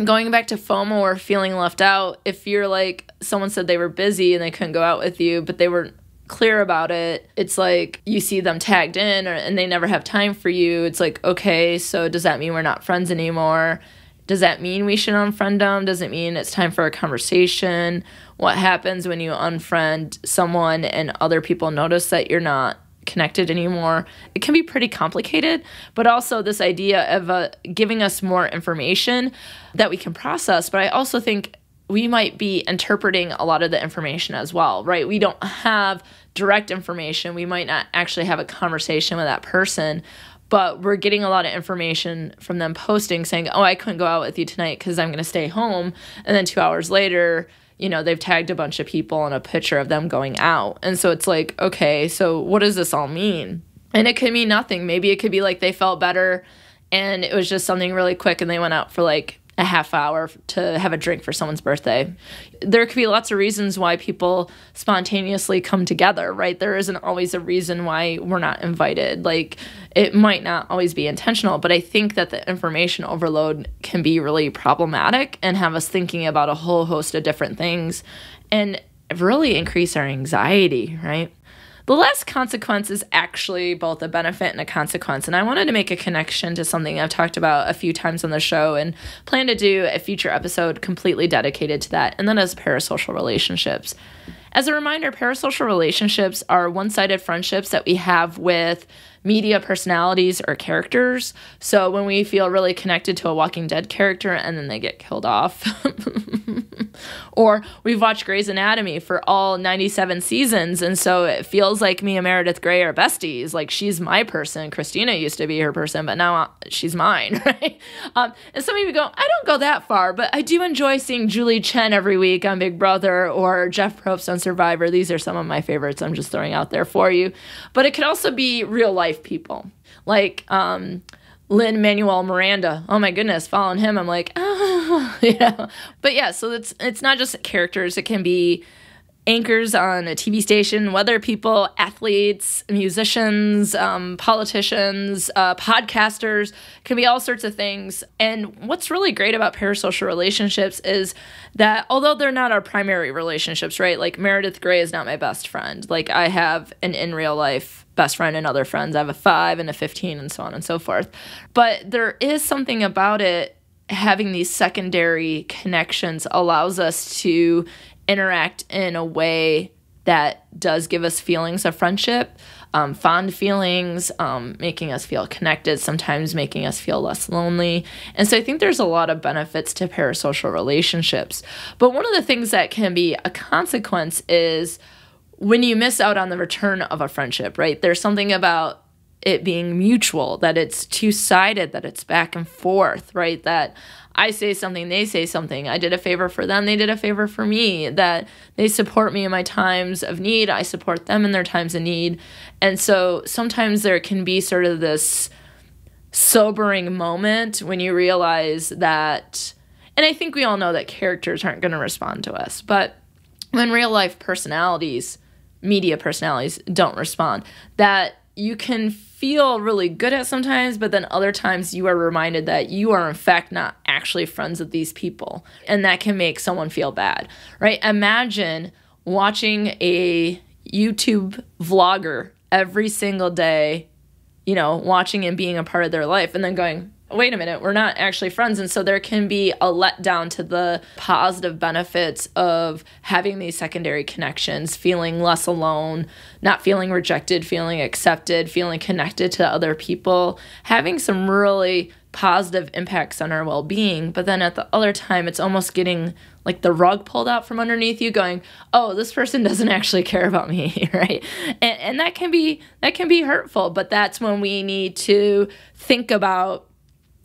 going back to FOMO or feeling left out. If you're like, someone said they were busy and they couldn't go out with you, but they weren't clear about it, it's like you see them tagged in and they never have time for you. It's like, okay, so does that mean we're not friends anymore? Does that mean we should unfriend them? Does it mean it's time for a conversation? What happens when you unfriend someone and other people notice that you're not connected anymore? It can be pretty complicated, but also this idea of giving us more information that we can process. But I also think we might be interpreting a lot of the information as well, right? We don't have direct information. We might not actually have a conversation with that person, but we're getting a lot of information from them posting saying, oh, I couldn't go out with you tonight because I'm going to stay home. And then 2 hours later, you know, they've tagged a bunch of people on a picture of them going out. And so it's like, okay, so what does this all mean? And it could mean nothing. Maybe it could be like they felt better and it was just something really quick and they went out for like a half hour to have a drink for someone's birthday. There could be lots of reasons why people spontaneously come together, right? There isn't always a reason why we're not invited. Like, it might not always be intentional, but I think that the information overload can be really problematic and have us thinking about a whole host of different things and really increase our anxiety, right? The last consequence is actually both a benefit and a consequence, and I wanted to make a connection to something I've talked about a few times on the show and plan to do a future episode completely dedicated to that, and that is parasocial relationships. As a reminder, parasocial relationships are one-sided friendships that we have with media personalities or characters. So when we feel really connected to a Walking Dead character and then they get killed off. Or we've watched Grey's Anatomy for all 97 seasons, and so it feels like me and Meredith Grey are besties. Like, she's my person. Christina used to be her person, but now she's mine, right? And some of you go, I don't go that far, but I do enjoy seeing Julie Chen every week on Big Brother or Jeff Probst on Survivor. These are some of my favorites I'm just throwing out there for you. But it could also be real life people, like Lin-Manuel Miranda. Oh my goodness, following him, I'm like, oh, you know. But yeah, so it's not just characters. It can be anchors on a TV station, weather people, athletes, musicians, politicians, podcasters. It can be all sorts of things. And what's really great about parasocial relationships is that although they're not our primary relationships, right? Like Meredith Grey is not my best friend. Like, I have an in real life best friend and other friends. I have a 5 and a 15 and so on and so forth. But there is something about it, having these secondary connections allows us to interact in a way that does give us feelings of friendship, fond feelings, making us feel connected, sometimes making us feel less lonely. And so I think there's a lot of benefits to parasocial relationships. But one of the things that can be a consequence is when you miss out on the return of a friendship, right? There's something about it being mutual, that it's two-sided, that it's back and forth, right? That I say something, they say something. I did a favor for them, they did a favor for me. That they support me in my times of need, I support them in their times of need. And so sometimes there can be sort of this sobering moment when you realize that, and I think we all know that characters aren't going to respond to us, but when real life personalities, media personalities, don't respond, that you can feel really good at sometimes, but then other times you are reminded that you are in fact not actually friends with these people. And that can make someone feel bad, right? Imagine watching a YouTube vlogger every single day watching and being a part of their life and then going, wait a minute, we're not actually friends. And so there can be a letdown to the positive benefits of having these secondary connections, feeling less alone, not feeling rejected, feeling accepted, feeling connected to other people, having some really positive impacts on our well-being. But then at the other time, it's almost getting like the rug pulled out from underneath you, going, oh, this person doesn't actually care about me, right? And that can be hurtful, but that's when we need to think about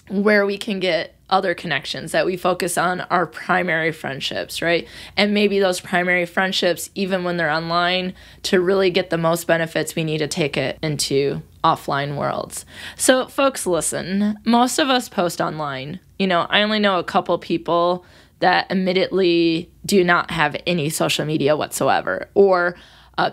where we can get other connections, that we focus on our primary friendships, right? And maybe those primary friendships, even when they're online, to really get the most benefits, we need to take it into offline worlds. So folks, listen, most of us post online. I only know a couple people that admittedly do not have any social media whatsoever, or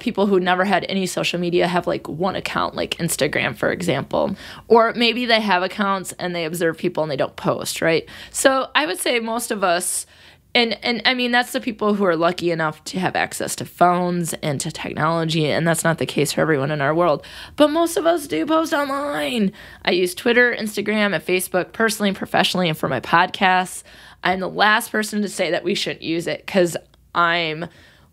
people who never had any social media have like one account, like Instagram, for example. Or maybe they have accounts and they observe people and they don't post, right? So I would say most of us, and I mean, that's the people who are lucky enough to have access to phones and to technology, and that's not the case for everyone in our world. But most of us do post online. I use Twitter, Instagram, and Facebook personally, professionally, and for my podcasts. I'm the last person to say that we shouldn't use it because I'm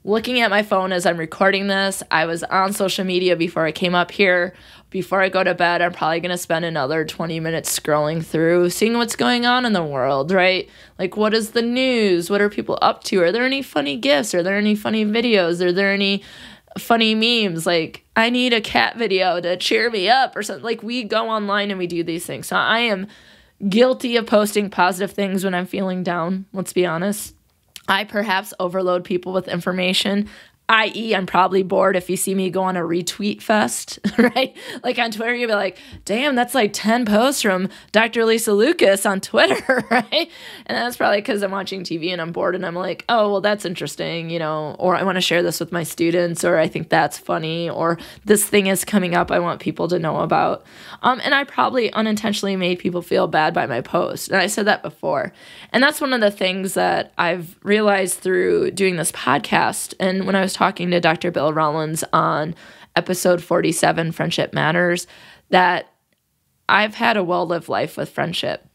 looking at my phone as I'm recording this. I was on social media before I came up here. Before I go to bed, I'm probably going to spend another 20 minutes scrolling through, seeing what's going on in the world, right? Like, what is the news? What are people up to? Are there any funny gifs? Are there any funny videos? Are there any funny memes? Like, I need a cat video to cheer me up or something. Like, we go online and we do these things. So I am guilty of posting positive things when I'm feeling down, let's be honest. I perhaps overload people with information, i.e. I'm probably bored if you see me go on a retweet fest, right? Like on Twitter, you'll be like, damn, that's like 10 posts from Dr. Alysa Lucas on Twitter, right? And that's probably because I'm watching TV and I'm bored and I'm like, oh, well, that's interesting, or I want to share this with my students, or I think that's funny, or this thing is coming up I want people to know about. And I probably unintentionally made people feel bad by my post. And I said that before. And that's one of the things that I've realized through doing this podcast. And when I was talking to Dr. Bill Rollins on episode 47, Friendship Matters, that I've had a well-lived life with friendship.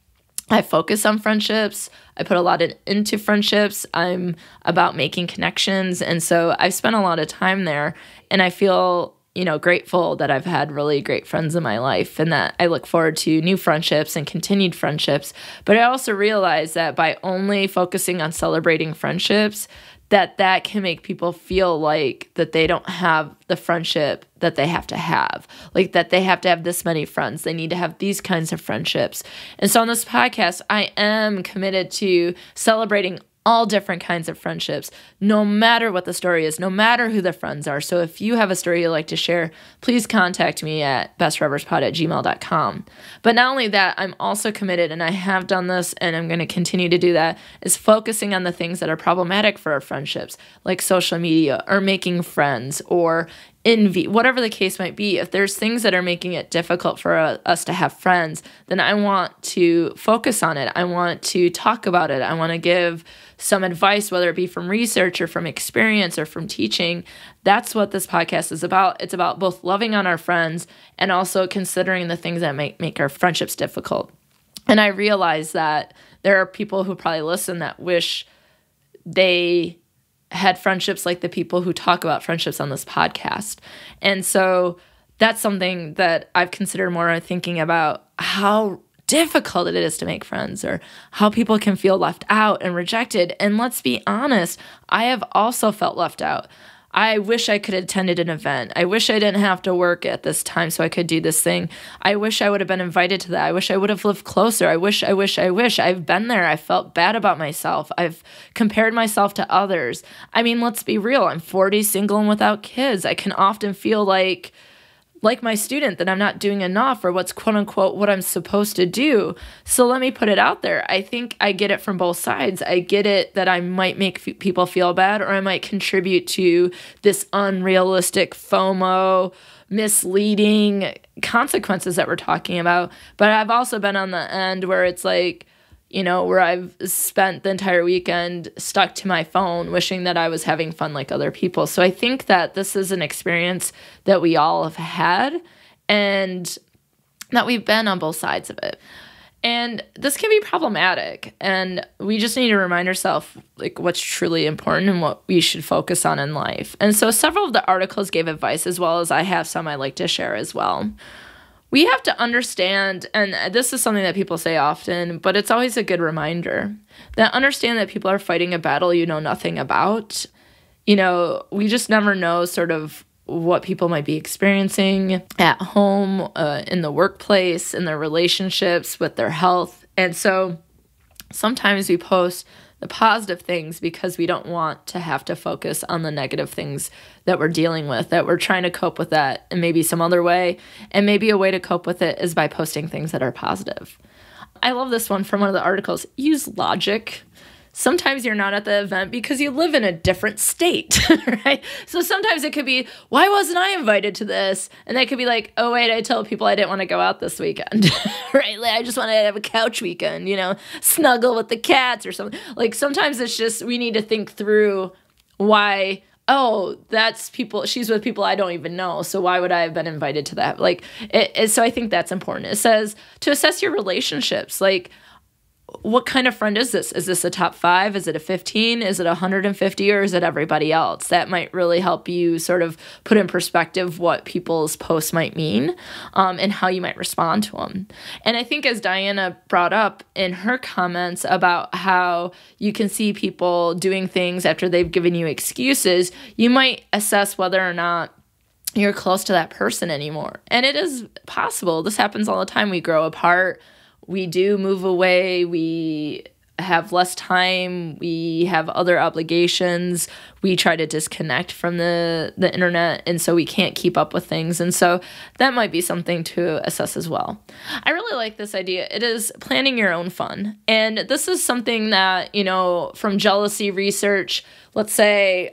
I focus on friendships. I put a lot into friendships. I'm about making connections. And so I've spent a lot of time there. And I feel grateful that I've had really great friends in my life and that I look forward to new friendships and continued friendships. But I also realize that by only focusing on celebrating friendships, that can make people feel like that they don't have the friendship that they have to have, like that they have to have this many friends. They need to have these kinds of friendships. And so on this podcast, I am committed to celebrating all different kinds of friendships, no matter what the story is, no matter who the friends are. So if you have a story you'd like to share, please contact me at bestforeverspod@gmail.com. But not only that, I'm also committed, and I have done this, and I'm going to continue to do that, is focusing on the things that are problematic for our friendships, like social media or making friends or envy, whatever the case might be. If there's things that are making it difficult for us to have friends, then I want to focus on it. I want to talk about it. I want to give some advice, whether it be from research or from experience or from teaching. That's what this podcast is about. It's about both loving on our friends and also considering the things that make our friendships difficult. And I realize that there are people who probably listen that wish they had friendships like the people who talk about friendships on this podcast. And so that's something that I've considered more thinking about how difficult it is to make friends or how people can feel left out and rejected. And let's be honest, I have also felt left out. I wish I could have attended an event. I wish I didn't have to work at this time so I could do this thing. I wish I would have been invited to that. I wish I would have lived closer. I wish. I've been there. I felt bad about myself. I've compared myself to others. I mean, let's be real. I'm 40, single, and without kids. I can often feel like my student, that I'm not doing enough or what's quote unquote what I'm supposed to do. So let me put it out there. I think I get it from both sides. I get it that I might make people feel bad, or I might contribute to this unrealistic FOMO, misleading consequences that we're talking about. But I've also been on the end where it's like, where I've spent the entire weekend stuck to my phone, wishing that I was having fun like other people. So I think that this is an experience that we all have had. And that we've been on both sides of it. And this can be problematic, and we just need to remind ourselves like what's truly important and what we should focus on in life. And so several of the articles gave advice, as well as I have some I'd like to share as well. We have to understand, and this is something that people say often, but it's always a good reminder, that understand that people are fighting a battle you know nothing about. We just never know sort of what people might be experiencing at home, in the workplace, in their relationships, with their health. And so sometimes we post the positive things because we don't want to have to focus on the negative things that we're dealing with, that we're trying to cope with that in maybe some other way. And maybe a way to cope with it is by posting things that are positive. I love this one from one of the articles. Use logic. Sometimes you're not at the event because you live in a different state, right? So sometimes it could be, why wasn't I invited to this? And that could be like, oh, wait, I told people I didn't want to go out this weekend, right? Like, I just wanted to have a couch weekend, snuggle with the cats or something. Like sometimes it's just, we need to think through why, oh, she's with people I don't even know. So why would I have been invited to that? So I think that's important. It says to assess your relationships, like, what kind of friend is this? Is this a top 5? Is it a 15? Is it 150? Or is it everybody else? That might really help you sort of put in perspective what people's posts might mean, and how you might respond to them. And I think as Diana brought up in her comments about how you can see people doing things after they've given you excuses, you might assess whether or not you're close to that person anymore. And it is possible. This happens all the time. We grow apart. We do move away, we have less time, we have other obligations, we try to disconnect from the internet, and so we can't keep up with things. And so that might be something to assess as well. I really like this idea. It is planning your own fun. And this is something that, from jealousy research, let's say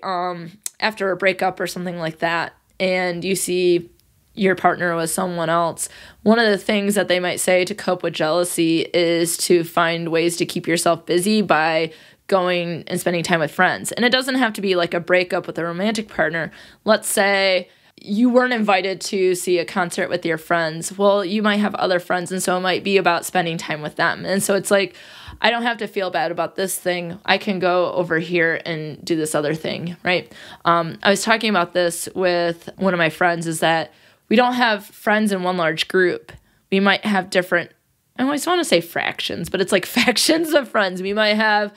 after a breakup or something like that, and you see your partner with someone else, one of the things that they might say to cope with jealousy is to find ways to keep yourself busy by going and spending time with friends. And it doesn't have to be like a breakup with a romantic partner. Let's say you weren't invited to see a concert with your friends. Well, you might have other friends, and so it might be about spending time with them. And so it's like, I don't have to feel bad about this thing. I can go over here and do this other thing, right? I was talking about this with one of my friends, is that we don't have friends in one large group. We might have different, I always want to say fractions, but it's like factions of friends. We might have,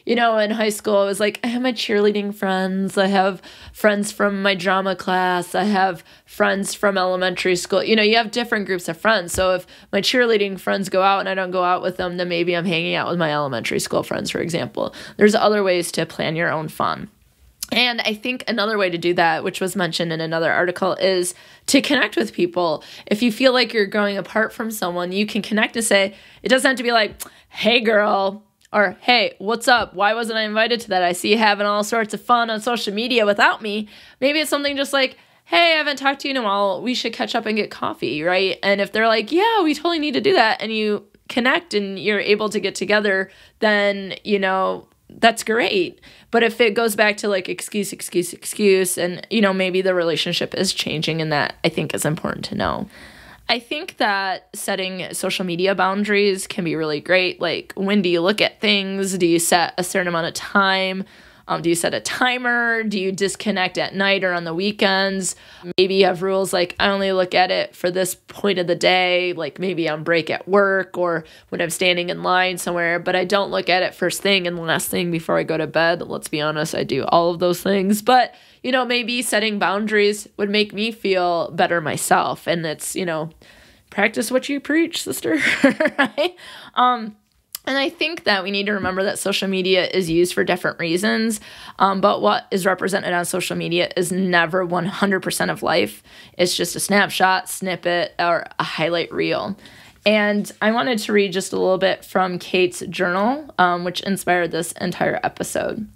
in high school, it was like, I have my cheerleading friends. I have friends from my drama class. I have friends from elementary school. You have different groups of friends. So if my cheerleading friends go out and I don't go out with them, then maybe I'm hanging out with my elementary school friends, for example. There's other ways to plan your own fun. And I think another way to do that, which was mentioned in another article, is to connect with people. If you feel like you're growing apart from someone, you can connect and say, it doesn't have to be like, hey, girl, or hey, what's up? Why wasn't I invited to that? I see you having all sorts of fun on social media without me. Maybe it's something just like, hey, I haven't talked to you in a while. We should catch up and get coffee, right? And if they're like, yeah, we totally need to do that, and you connect and you're able to get together, then, that's great. But if it goes back to like excuse, and, maybe the relationship is changing, and that I think is important to know. I think that setting social media boundaries can be really great. Like, when do you look at things? Do you set a certain amount of time? Do you set a timer? Do you disconnect at night or on the weekends? Maybe you have rules like, I only look at it for this point of the day, like maybe on break at work or when I'm standing in line somewhere, but I don't look at it first thing and last thing before I go to bed. Let's be honest, I do all of those things. But, maybe setting boundaries would make me feel better myself. And it's, practice what you preach, sister, right? And I think that we need to remember that social media is used for different reasons, but what is represented on social media is never 100% of life. It's just a snapshot, snippet, or a highlight reel. And I wanted to read just a little bit from Kate's journal, which inspired this entire episode.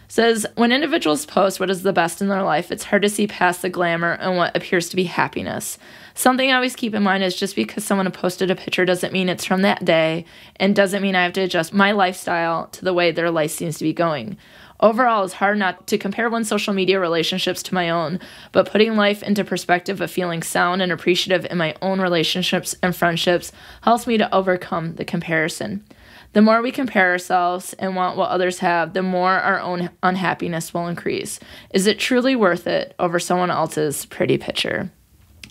It says, when individuals post what is the best in their life, it's hard to see past the glamour and what appears to be happiness. Something I always keep in mind is just because someone posted a picture doesn't mean it's from that day, and doesn't mean I have to adjust my lifestyle to the way their life seems to be going. Overall, it's hard not to compare one's social media relationships to my own, but putting life into perspective of feeling sound and appreciative in my own relationships and friendships helps me to overcome the comparison. The more we compare ourselves and want what others have, the more our own unhappiness will increase. Is it truly worth it over someone else's pretty picture?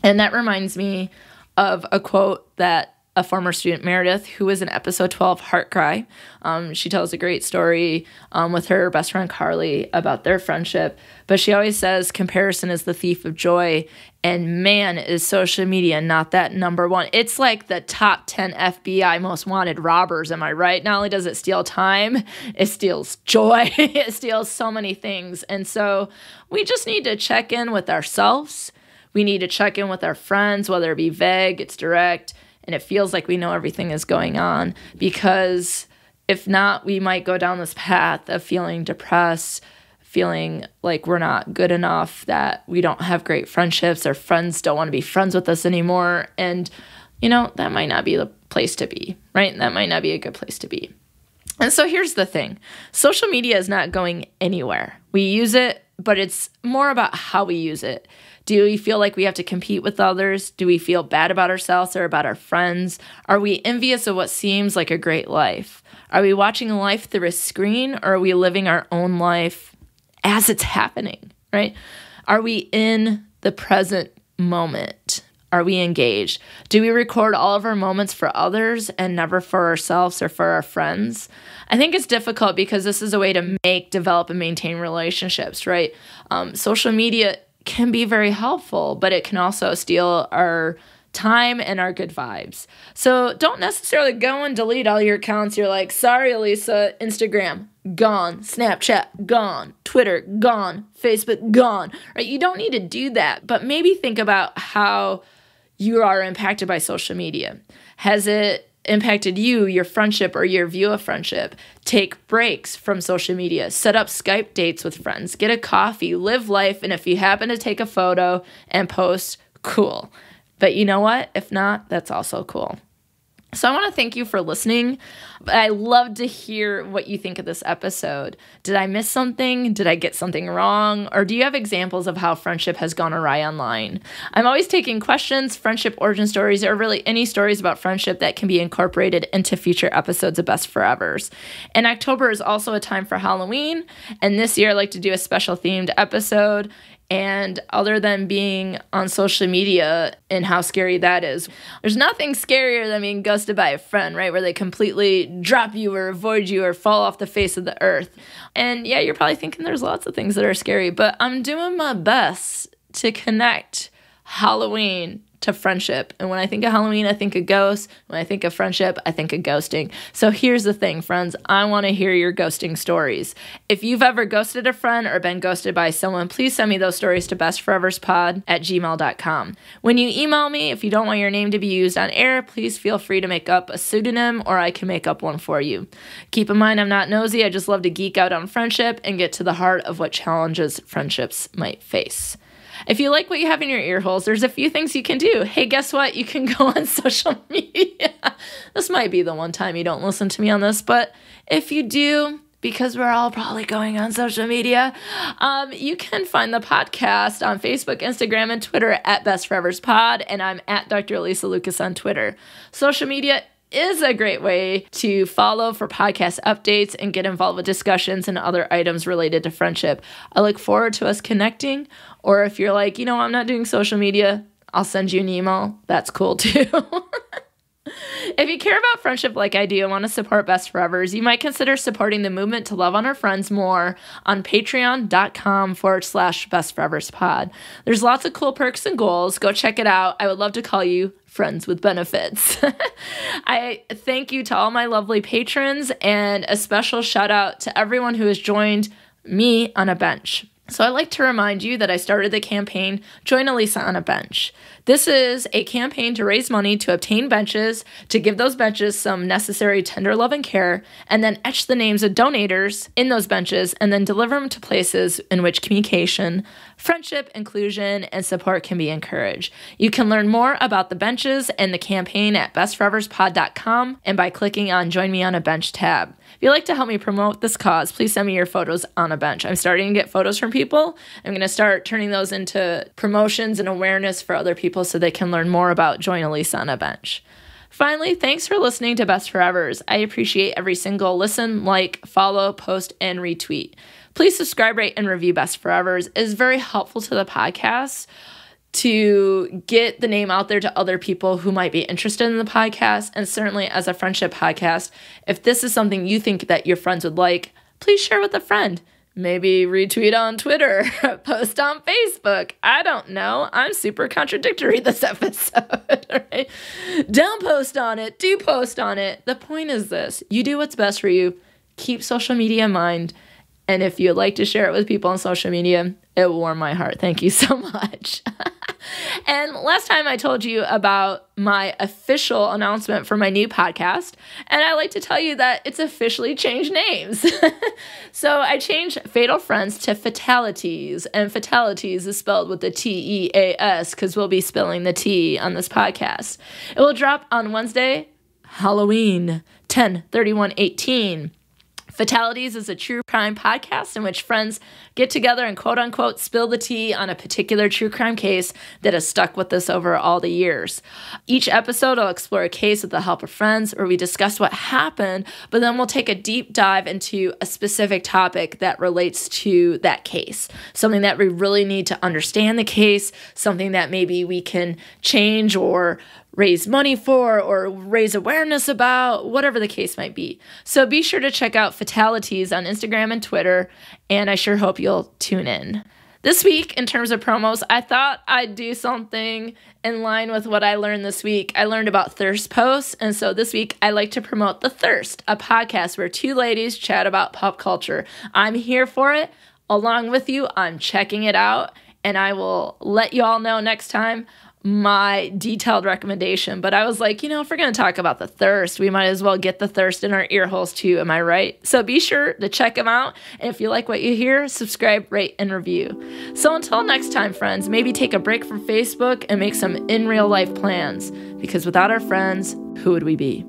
And that reminds me of a quote that a former student, Meredith, who was in episode 12, Heart Cry. She tells a great story with her best friend Carly about their friendship. But she always says comparison is the thief of joy. And man, is social media not that number one. It's like the top 10 FBI most wanted robbers, am I right? Not only does it steal time, it steals joy. It steals so many things. And so we just need to check in with ourselves. We need to check in with our friends, whether it be vague, it's direct, and it feels like we know everything is going on, because if not, we might go down this path of feeling depressed, feeling like we're not good enough, that we don't have great friendships, our friends don't want to be friends with us anymore. And, that might not be the place to be, right? That might not be a good place to be. And so here's the thing. Social media is not going anywhere. We use it, but it's more about how we use it. Do we feel like we have to compete with others? Do we feel bad about ourselves or about our friends? Are we envious of what seems like a great life? Are we watching life through a screen, or are we living our own life as it's happening, right? Are we in the present moment? Are we engaged? Do we record all of our moments for others and never for ourselves or for our friends? I think it's difficult because this is a way to make, develop, and maintain relationships, right? Social media can be very helpful, but it can also steal our time and our good vibes. So don't necessarily go and delete all your accounts. You're like, sorry, Alysa, Instagram, gone. Snapchat, gone. Twitter, gone. Facebook, gone. Right? You don't need to do that, but maybe think about how you are impacted by social media. Has it impacted you, your friendship, or your view of friendship? Take breaks from social media. Set up Skype dates with friends. Get a coffee. Live life. And if you happen to take a photo and post, cool. But you know what? If not, that's also cool. So I want to thank you for listening. I love to hear what you think of this episode. Did I miss something? Did I get something wrong? Or do you have examples of how friendship has gone awry online? I'm always taking questions, friendship origin stories, or really any stories about friendship that can be incorporated into future episodes of Best Forevers. And October is also a time for Halloween. And this year, I'd like to do a special themed episode. And other than being on social media and how scary that is, there's nothing scarier than being ghosted by a friend, right? Where they completely drop you or avoid you or fall off the face of the earth. And yeah, you're probably thinking there's lots of things that are scary, but I'm doing my best to connect Halloween to friendship. And when I think of Halloween, I think of ghosts. When I think of friendship, I think of ghosting. So here's the thing, friends. I want to hear your ghosting stories. If you've ever ghosted a friend or been ghosted by someone, please send me those stories to bestforeverspod@gmail.com. When you email me, if you don't want your name to be used on air, please feel free to make up a pseudonym, or I can make up one for you. Keep in mind, I'm not nosy. I just love to geek out on friendship and get to the heart of what challenges friendships might face. If you like what you have in your ear holes, there's a few things you can do. Hey, guess what? You can go on social media. This might be the one time you don't listen to me on this, but if you do, because we're all probably going on social media, you can find the podcast on Facebook, Instagram, and Twitter at Best Forevers Pod, and I'm at Dr. Alysa Lucas on Twitter. Social media is a great way to follow for podcast updates and get involved with discussions and other items related to friendship. I look forward to us connecting, or if you're like, I'm not doing social media, I'll send you an email. That's cool too. If you care about friendship like I do and want to support Best Forevers, you might consider supporting the movement to love on our friends more on patreon.com/bestforeverspod. There's lots of cool perks and goals. Go check it out. I would love to call you friends with benefits. I thank you to all my lovely patrons, and a special shout out to everyone who has joined me on a bench. So I'd like to remind you that I started the campaign Join Alysa on a Bench. This is a campaign to raise money to obtain benches, to give those benches some necessary tender love and care, and then etch the names of donators in those benches and then deliver them to places in which communication, friendship, inclusion, and support can be encouraged. You can learn more about the benches and the campaign at bestforeverspod.com and by clicking on Join Me on a Bench tab. If you'd like to help me promote this cause, please send me your photos on a bench. I'm starting to get photos from people. I'm going to start turning those into promotions and awareness for other people so they can learn more about Join Alysa on a Bench. Finally, thanks for listening to Best Forevers. I appreciate every single listen, like, follow, post, and retweet. Please subscribe, rate, and review Best Forevers. It is very helpful to the podcast to get the name out there to other people who might be interested in the podcast. And certainly as a friendship podcast, if this is something you think that your friends would like, please share with a friend. Maybe retweet on Twitter, post on Facebook. I don't know. I'm super contradictory this episode. Right? Don't post on it. Do post on it. The point is this. You do what's best for you. Keep social media in mind. And if you'd like to share it with people on social media, it will warm my heart. Thank you so much. And last time I told you about my official announcement for my new podcast, and I like to tell you that it's officially changed names. So I changed Fatal Friends to Fatalities, and Fatalities is spelled with the T-E-A-S because we'll be spelling the T on this podcast. It will drop on Wednesday, Halloween, 10/31/18. Fatalities is a true crime podcast in which friends get together and quote-unquote spill the tea on a particular true crime case that has stuck with us over all the years. Each episode will explore a case with the help of friends where we discuss what happened, but then we'll take a deep dive into a specific topic that relates to that case. Something that we really need to understand the case, something that maybe we can change or raise money for or raise awareness about, whatever the case might be. So be sure to check out Fatalities on Instagram and Twitter, and I sure hope you'll tune in. This week, in terms of promos, I thought I'd do something in line with what I learned this week. I learned about thirst posts, and so this week I like to promote The Thirst, a podcast where two ladies chat about pop culture. I'm here for it. Along with you, I'm checking it out, and I will let you all know next time my detailed recommendation. But I was like, if we're going to talk about The Thirst, we might as well get the thirst in our ear holes too. Am I right? So be sure to check them out. And if you like what you hear, subscribe, rate, and review. So until next time, friends, maybe take a break from Facebook and make some in real life plans. Because without our friends, who would we be?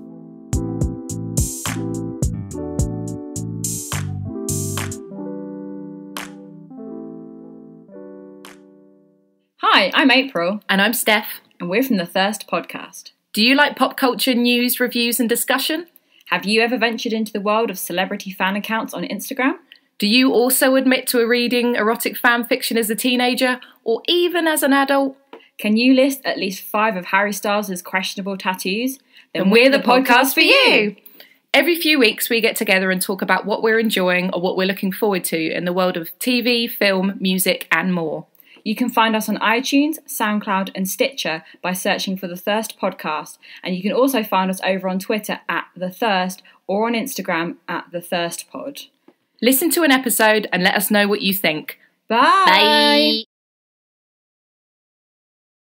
Hi, I'm April. And I'm Steph. And we're from the Thirst podcast. Do you like pop culture news, reviews and discussion? Have you ever ventured into the world of celebrity fan accounts on Instagram? Do you also admit to reading erotic fan fiction as a teenager or even as an adult? Can you list at least 5 of Harry Styles' questionable tattoos? Then we're the podcast for you! Every few weeks we get together and talk about what we're enjoying or what we're looking forward to in the world of TV, film, music and more. You can find us on iTunes, SoundCloud and Stitcher by searching for The Thirst Podcast. And you can also find us over on Twitter at The Thirst or on Instagram at The Thirst Pod. Listen to an episode and let us know what you think. Bye! Bye!